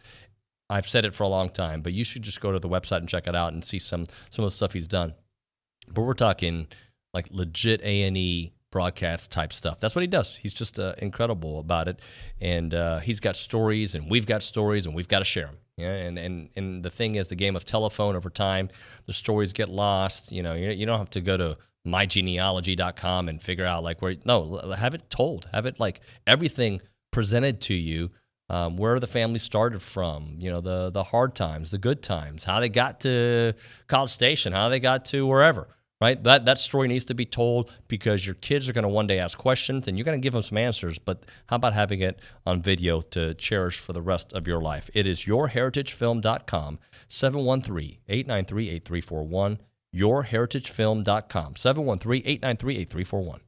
A: I've said it for a long time, but you should just go to the website and check it out and see some of the stuff he's done. But we're talking like legit A&E broadcast type stuff. That's what he does. He's just incredible about it, and he's got stories, and we've got stories, and we've got to share them. Yeah, and the thing is, the game of telephone over time, the stories get lost. You know, you don't have to go to mygenealogy.com and figure out like where. No, have it told. Have it like everything presented to you, where the family started from. You know, the hard times, the good times, how they got to College Station, how they got to wherever. Right? That story needs to be told because your kids are going to one day ask questions and you're going to give them some answers. But how about having it on video to cherish for the rest of your life? It is YourHeritageFilm.com, 713-893-8341, YourHeritageFilm.com, 713-893-8341.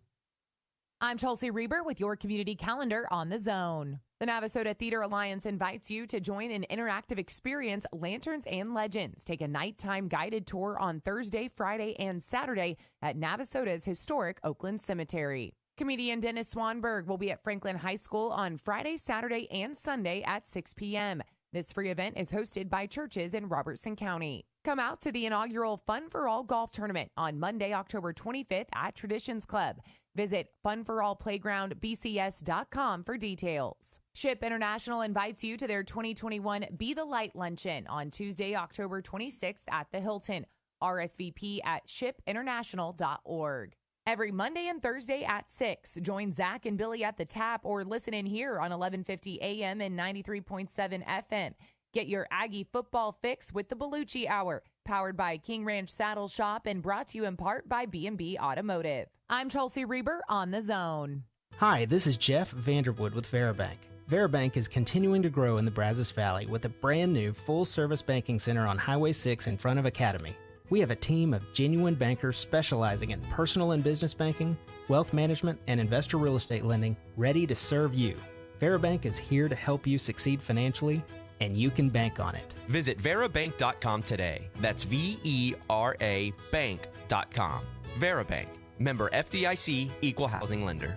T: I'm Chelsea Reber with your community calendar on the Zone. The Navasota Theater Alliance invites you to join an interactive experience, Lanterns and Legends. Take a nighttime guided tour on Thursday, Friday, and Saturday at Navasota's historic Oakland Cemetery. Comedian Dennis Swanberg will be at Franklin High School on Friday, Saturday, and Sunday at 6 p.m. This free event is hosted by churches in Robertson County. Come out to the inaugural Fun for All golf tournament on Monday, October 25th at Traditions Club. Visit funforallplaygroundbcs.com for details. Ship International invites you to their 2021 Be the Light Luncheon on Tuesday, October 26th at the Hilton. RSVP at shipinternational.org. Every Monday and Thursday at 6, join Zach and Billy at the tap or listen in here on 1150 AM and 93.7 FM. Get your Aggie football fix with the Liucci Hour, powered by King Ranch Saddle Shop and brought to you in part by B&B Automotive. I'm Chelsea Reber on the Zone.
H: Hi, this is Jeff Vanderwood with Veribank. Veribank is continuing to grow in the Brazos Valley with a brand new full-service banking center on Highway 6 in front of Academy. We have a team of genuine bankers specializing in personal and business banking, wealth management, and investor real estate lending ready to serve you. Veribank is here to help you succeed financially, and you can bank on it.
I: Visit Verabank.com today. That's VERA Bank.com. Verabank. Member FDIC, Equal Housing Lender.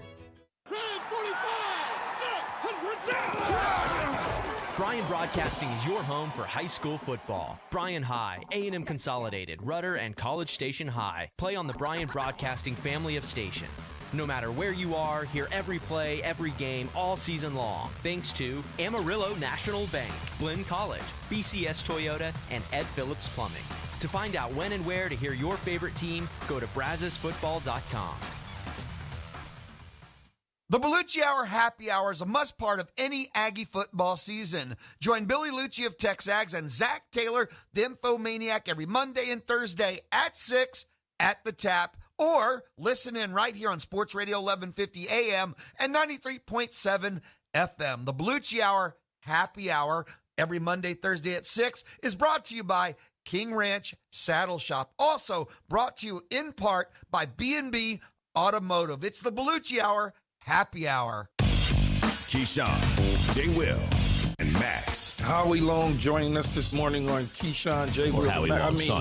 B: Bryan Broadcasting is your home for high school football. Bryan High, A&M Consolidated, Rudder, and College Station High play on the Bryan Broadcasting family of stations. No matter where you are, hear every play, every game, all season long. Thanks to Amarillo National Bank, Glenn College, BCS Toyota, and Ed Phillips Plumbing. To find out when and where to hear your favorite team, go to brazosfootball.com.
Q: The Liucci Hour Happy Hour is a must part of any Aggie football season. Join Billy Liucci of TexAgs and Zach Taylor, the Infomaniac, every Monday and Thursday at 6 at the Tap, or listen in right here on Sports Radio 1150 AM and 93.7 FM. The Liucci Hour Happy Hour every Monday, Thursday at 6 is brought to you by King Ranch Saddle Shop. Also brought to you in part by B&B Automotive. It's the Liucci Hour Happy Hour.
L: Keyshawn, J. Will, and Max.
U: Howie Long joining us this morning on Keyshawn, J. Will.
L: Howie Long, son.